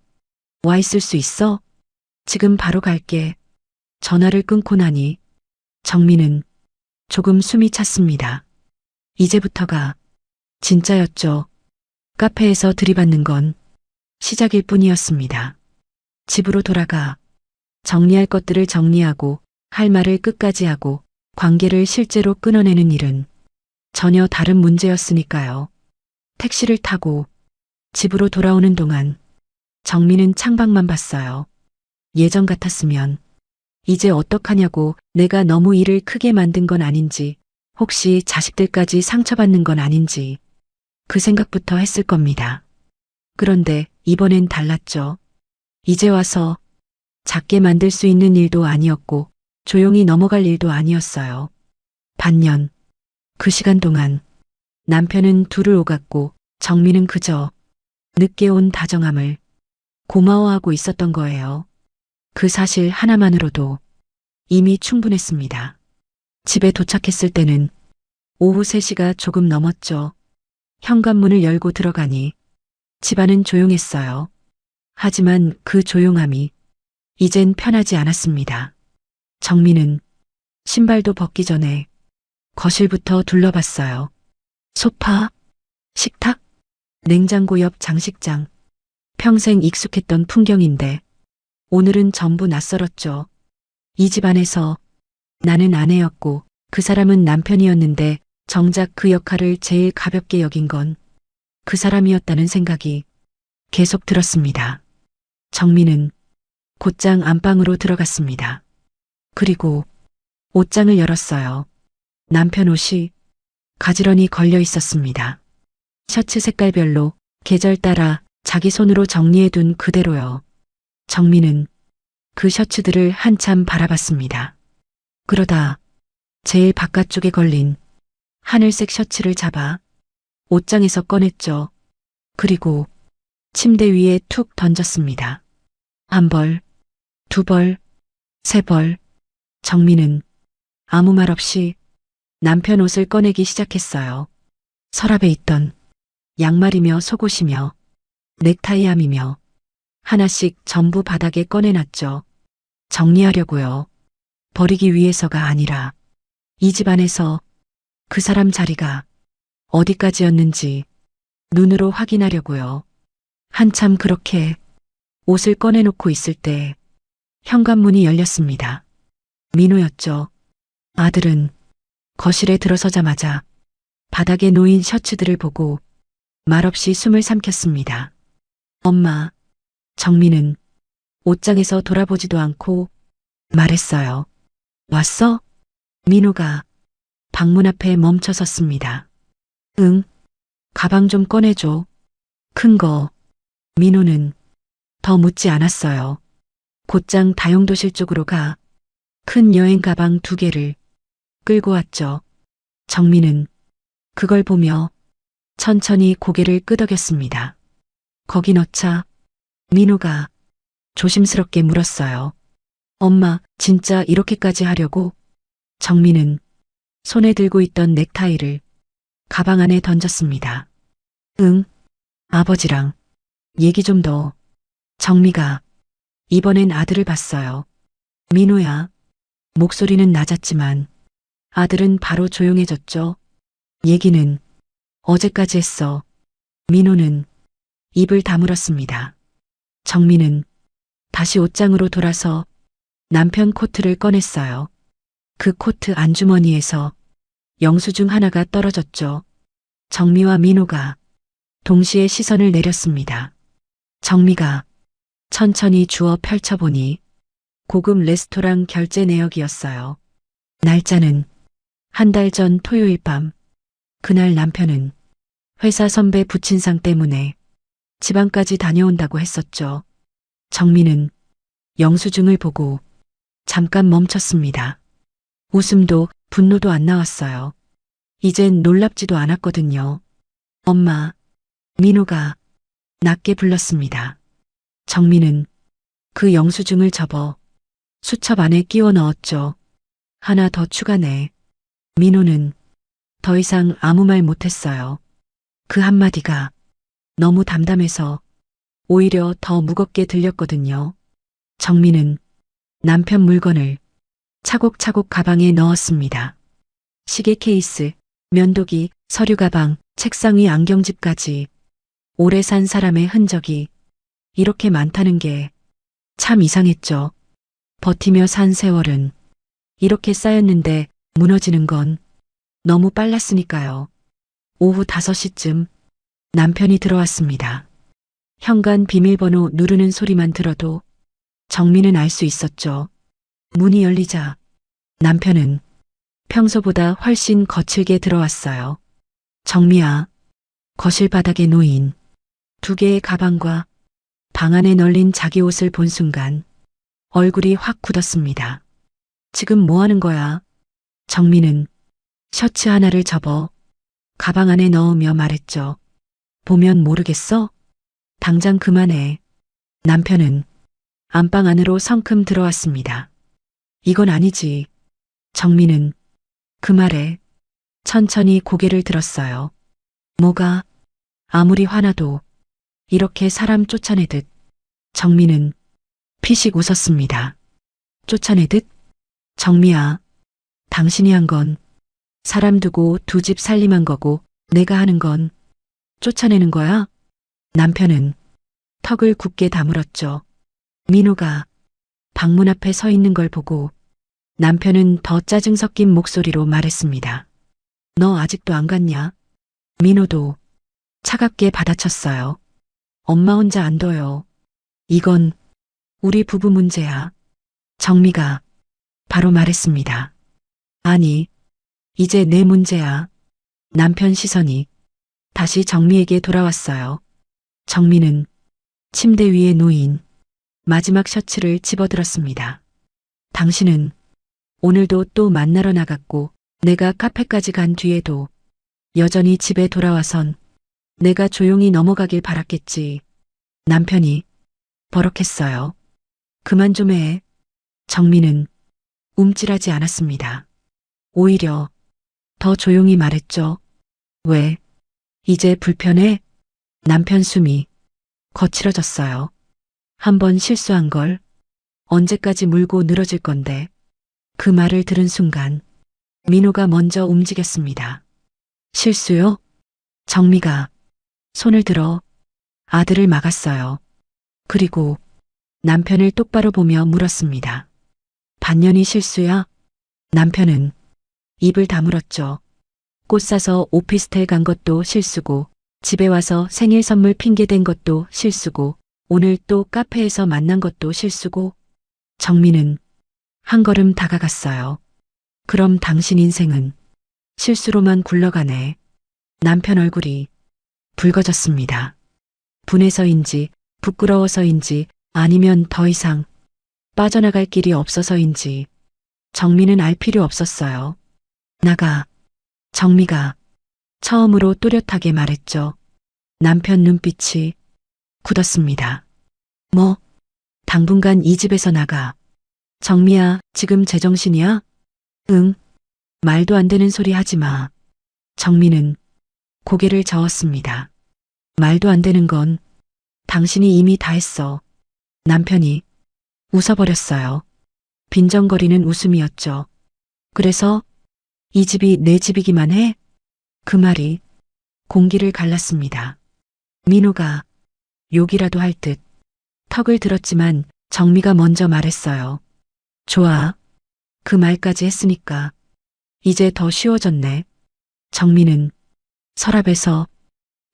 와 있을 수 있어? 지금 바로 갈게. 전화를 끊고 나니 정미는 조금 숨이 찼습니다. 이제부터가 진짜였죠. 카페에서 들이받는 건 시작일 뿐이었습니다. 집으로 돌아가 정리할 것들을 정리하고 할 말을 끝까지 하고 관계를 실제로 끊어내는 일은 전혀 다른 문제였으니까요. 택시를 타고 집으로 돌아오는 동안 정미는 창밖만 봤어요. 예전 같았으면 이제 어떡하냐고 내가 너무 일을 크게 만든 건 아닌지 혹시 자식들까지 상처받는 건 아닌지 그 생각부터 했을 겁니다. 그런데 이번엔 달랐죠. 이제 와서 작게 만들 수 있는 일도 아니었고 조용히 넘어갈 일도 아니었어요. 반년, 그 시간 동안 남편은 둘을 오갔고 정미는 그저 늦게 온 다정함을 고마워하고 있었던 거예요. 그 사실 하나만으로도 이미 충분했습니다. 집에 도착했을 때는 오후 3시가 조금 넘었죠. 현관문을 열고 들어가니 집안은 조용했어요. 하지만 그 조용함이 이젠 편하지 않았습니다. 정미는 신발도 벗기 전에 거실부터 둘러봤어요. 소파, 식탁, 냉장고 옆 장식장. 평생 익숙했던 풍경인데 오늘은 전부 낯설었죠. 이 집안에서 나는 아내였고 그 사람은 남편이었는데 정작 그 역할을 제일 가볍게 여긴 건 그 사람이었다는 생각이 계속 들었습니다. 정미는 곧장 안방으로 들어갔습니다. 그리고 옷장을 열었어요. 남편 옷이 가지런히 걸려 있었습니다. 셔츠 색깔별로 계절 따라 자기 손으로 정리해둔 그대로요. 정미는 그 셔츠들을 한참 바라봤습니다. 그러다 제일 바깥쪽에 걸린 하늘색 셔츠를 잡아 옷장에서 꺼냈죠. 그리고 침대 위에 툭 던졌습니다. 한 벌, 두 벌, 세 벌. 정민은 아무 말 없이 남편 옷을 꺼내기 시작했어요. 서랍에 있던 양말이며 속옷이며 넥타이함이며 하나씩 전부 바닥에 꺼내놨죠. 정리하려고요. 버리기 위해서가 아니라 이 집 안에서 그 사람 자리가 어디까지였는지 눈으로 확인하려고요. 한참 그렇게 옷을 꺼내놓고 있을 때 현관문이 열렸습니다. 민호였죠. 아들은 거실에 들어서자마자 바닥에 놓인 셔츠들을 보고 말없이 숨을 삼켰습니다. 엄마, 정민은 옷장에서 돌아보지도 않고 말했어요. 왔어? 민호가 방문 앞에 멈춰 섰습니다. 응, 가방 좀 꺼내줘. 큰 거. 민호는 더 묻지 않았어요. 곧장 다용도실 쪽으로 가 큰 여행 가방 2개를 끌고 왔죠. 정민은 그걸 보며 천천히 고개를 끄덕였습니다. 거기 넣자. 민호가 조심스럽게 물었어요. 엄마, 진짜 이렇게까지 하려고? 정민은 손에 들고 있던 넥타이를 가방 안에 던졌습니다. 응, 아버지랑 얘기 좀 더. 정미가 이번엔 아들을 봤어요. 민호야. 목소리는 낮았지만 아들은 바로 조용해졌죠. 얘기는 어제까지 했어. 민호는 입을 다물었습니다. 정민은 다시 옷장으로 돌아서 남편 코트를 꺼냈어요. 그 코트 안주머니에서 영수증 하나가 떨어졌죠. 정미와 민호가 동시에 시선을 내렸습니다. 정미가 천천히 주워 펼쳐보니 고급 레스토랑 결제 내역이었어요. 날짜는 한 달 전 토요일 밤. 그날 남편은 회사 선배 부친상 때문에 지방까지 다녀온다고 했었죠. 정민은 영수증을 보고 잠깐 멈췄습니다. 웃음도 분노도 안 나왔어요. 이젠 놀랍지도 않았거든요. 엄마, 민호가 낮게 불렀습니다. 정민은 그 영수증을 접어 수첩 안에 끼워 넣었죠. 하나 더 추가네. 민호는 더 이상 아무 말 못했어요. 그 한마디가 너무 담담해서 오히려 더 무겁게 들렸거든요. 정민은 남편 물건을 차곡차곡 가방에 넣었습니다. 시계 케이스, 면도기, 서류 가방, 책상 위 안경집까지 오래 산 사람의 흔적이 이렇게 많다는 게 참 이상했죠. 버티며 산 세월은 이렇게 쌓였는데 무너지는 건 너무 빨랐으니까요. 오후 5시쯤 남편이 들어왔습니다. 현관 비밀번호 누르는 소리만 들어도 정민은 알 수 있었죠. 문이 열리자 남편은 평소보다 훨씬 거칠게 들어왔어요. 정미야, 거실 바닥에 놓인 2개의 가방과 방 안에 널린 자기 옷을 본 순간 얼굴이 확 굳었습니다. 지금 뭐 하는 거야? 정민은 셔츠 하나를 접어 가방 안에 넣으며 말했죠. 보면 모르겠어? 당장 그만해. 남편은 안방 안으로 성큼 들어왔습니다. 이건 아니지. 정민은 그 말에 천천히 고개를 들었어요. 뭐가? 아무리 화나도 이렇게 사람 쫓아내듯. 정민은 피식 웃었습니다. 쫓아내듯? 정미야, 당신이 한 건 사람 두고 2집 살림한 거고 내가 하는 건 쫓아내는 거야? 남편은 턱을 굳게 다물었죠. 민호가 방문 앞에 서 있는 걸 보고 남편은 더 짜증 섞인 목소리로 말했습니다. 너 아직도 안 갔냐? 민호도 차갑게 받아쳤어요. 엄마 혼자 안 둬요. 이건 우리 부부 문제야. 정미가 바로 말했습니다. 아니, 이제 내 문제야. 남편 시선이 다시 정미에게 돌아왔어요. 정미는 침대 위에 놓인 마지막 셔츠를 집어들었습니다. 당신은 오늘도 또 만나러 나갔고 내가 카페까지 간 뒤에도 여전히 집에 돌아와선 내가 조용히 넘어가길 바랐겠지. 남편이 버럭했어요. 그만 좀 해. 정민은 움찔하지 않았습니다. 오히려 더 조용히 말했죠. 왜? 이제 불편해? 남편 숨이 거칠어졌어요. 한 번 실수한 걸 언제까지 물고 늘어질 건데. 그 말을 들은 순간 민호가 먼저 움직였습니다. 실수요? 정미가 손을 들어 아들을 막았어요. 그리고 남편을 똑바로 보며 물었습니다. 반년이 실수야? 남편은 입을 다물었죠. 꽃 사서 오피스텔 간 것도 실수고, 집에 와서 생일 선물 핑계 댄 것도 실수고, 오늘 또 카페에서 만난 것도 실수고. 정민은 한 걸음 다가갔어요. 그럼 당신 인생은 실수로만 굴러가네. 남편 얼굴이 붉어졌습니다. 분해서인지 부끄러워서인지 아니면 더 이상 빠져나갈 길이 없어서인지 정미는 알 필요 없었어요. 나가. 정미가 처음으로 또렷하게 말했죠. 남편 눈빛이 굳었습니다. 뭐? 당분간 이 집에서 나가. 정미야, 지금 제정신이야? 응. 말도 안 되는 소리 하지 마. 정미는 고개를 저었습니다. 말도 안 되는 건 당신이 이미 다 했어. 남편이 웃어버렸어요. 빈정거리는 웃음이었죠. 그래서 이 집이 내 집이기만 해? 그 말이 공기를 갈랐습니다. 민호가 욕이라도 할 듯 턱을 들었지만 정미가 먼저 말했어요. 좋아. 그 말까지 했으니까 이제 더 쉬워졌네. 정미는 서랍에서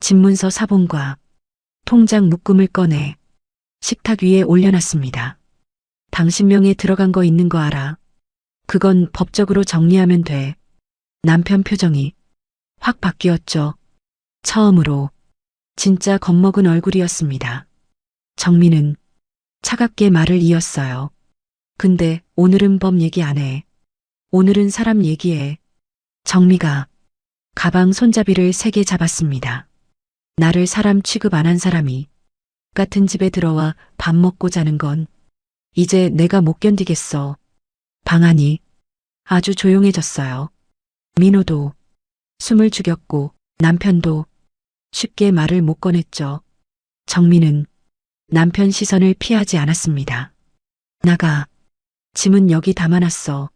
집문서 사본과 통장 묶음을 꺼내 식탁 위에 올려놨습니다. 당신 명에 들어간 거 있는 거 알아. 그건 법적으로 정리하면 돼. 남편 표정이 확 바뀌었죠. 처음으로 진짜 겁먹은 얼굴이었습니다. 정민은 차갑게 말을 이었어요. 근데 오늘은 법 얘기 안 해. 오늘은 사람 얘기해. 정미가 가방 손잡이를 3개 잡았습니다. 나를 사람 취급 안 한 사람이 같은 집에 들어와 밥 먹고 자는 건 이제 내가 못 견디겠어. 방 안이 아주 조용해졌어요. 민호도 숨을 죽였고 남편도 쉽게 말을 못 꺼냈죠. 정민은 남편 시선을 피하지 않았습니다. 나가. 짐은 여기 담아놨어.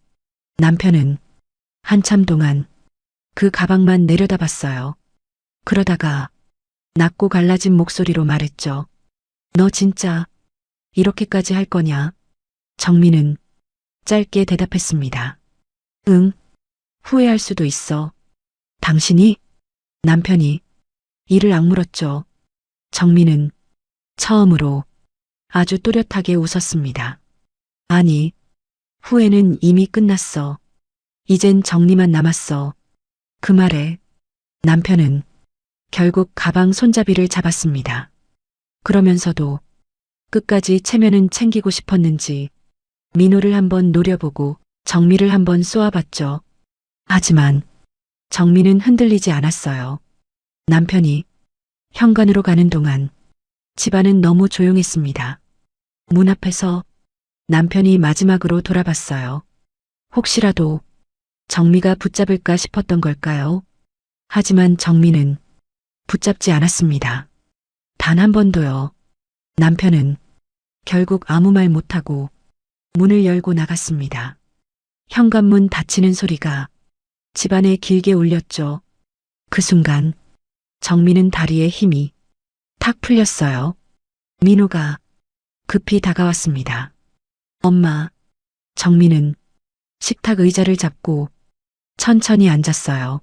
남편은 한참 동안 그 가방만 내려다봤어요. 그러다가 낮고 갈라진 목소리로 말했죠. 너 진짜 이렇게까지 할 거냐? 정민은 짧게 대답했습니다. 응. 후회할 수도 있어. 당신이? 남편이 이를 악물었죠. 정민은 처음으로 아주 또렷하게 웃었습니다. 아니, 후회는 이미 끝났어. 이젠 정리만 남았어. 그 말에 남편은 결국 가방 손잡이를 잡았습니다. 그러면서도 끝까지 체면은 챙기고 싶었는지 민호를 한번 노려보고 정미를 한번 쏘아봤죠. 하지만 정미는 흔들리지 않았어요. 남편이 현관으로 가는 동안 집안은 너무 조용했습니다. 문 앞에서 남편이 마지막으로 돌아봤어요. 혹시라도 정미가 붙잡을까 싶었던 걸까요? 하지만 정미는 붙잡지 않았습니다. 단 한 번도요. 남편은 결국 아무 말 못하고 문을 열고 나갔습니다. 현관문 닫히는 소리가 집안에 길게 울렸죠. 그 순간 정미는 다리에 힘이 탁 풀렸어요. 민호가 급히 다가왔습니다. 엄마. 정미는 식탁 의자를 잡고 천천히 앉았어요.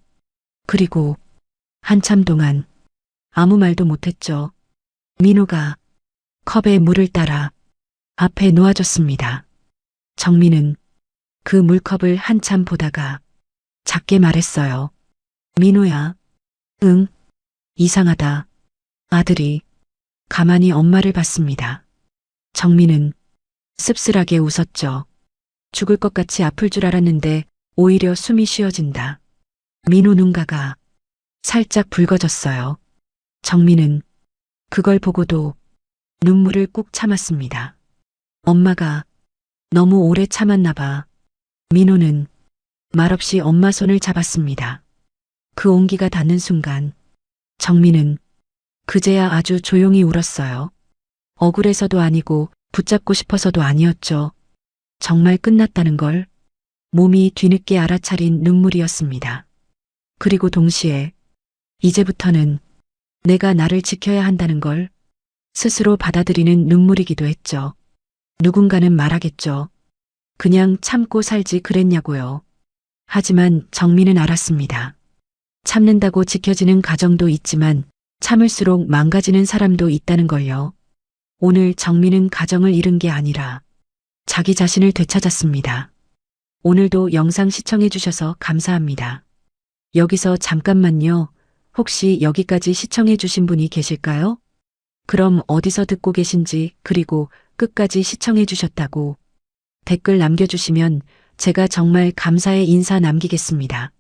그리고 한참 동안 아무 말도 못했죠. 민호가 컵에 물을 따라 앞에 놓아줬습니다. 정미는 그 물컵을 한참 보다가 작게 말했어요. 민호야. 응. 이상하다. 아들이 가만히 엄마를 봤습니다. 정미는 씁쓸하게 웃었죠. 죽을 것 같이 아플 줄 알았는데 오히려 숨이 쉬어진다. 민호 눈가가 살짝 붉어졌어요. 정민은 그걸 보고도 눈물을 꾹 참았습니다. 엄마가 너무 오래 참았나 봐. 민호는 말없이 엄마 손을 잡았습니다. 그 온기가 닿는 순간 정민은 그제야 아주 조용히 울었어요. 억울해서도 아니고 붙잡고 싶어서도 아니었죠. 정말 끝났다는 걸 몸이 뒤늦게 알아차린 눈물이었습니다. 그리고 동시에 이제부터는 내가 나를 지켜야 한다는 걸 스스로 받아들이는 눈물이기도 했죠. 누군가는 말하겠죠. 그냥 참고 살지 그랬냐고요. 하지만 정민은 알았습니다. 참는다고 지켜지는 가정도 있지만 참을수록 망가지는 사람도 있다는 걸요. 오늘 정민은 가정을 잃은 게 아니라 자기 자신을 되찾았습니다. 오늘도 영상 시청해 주셔서 감사합니다. 여기서 잠깐만요. 혹시 여기까지 시청해 주신 분이 계실까요? 그럼 어디서 듣고 계신지 그리고 끝까지 시청해 주셨다고 댓글 남겨주시면 제가 정말 감사의 인사 남기겠습니다.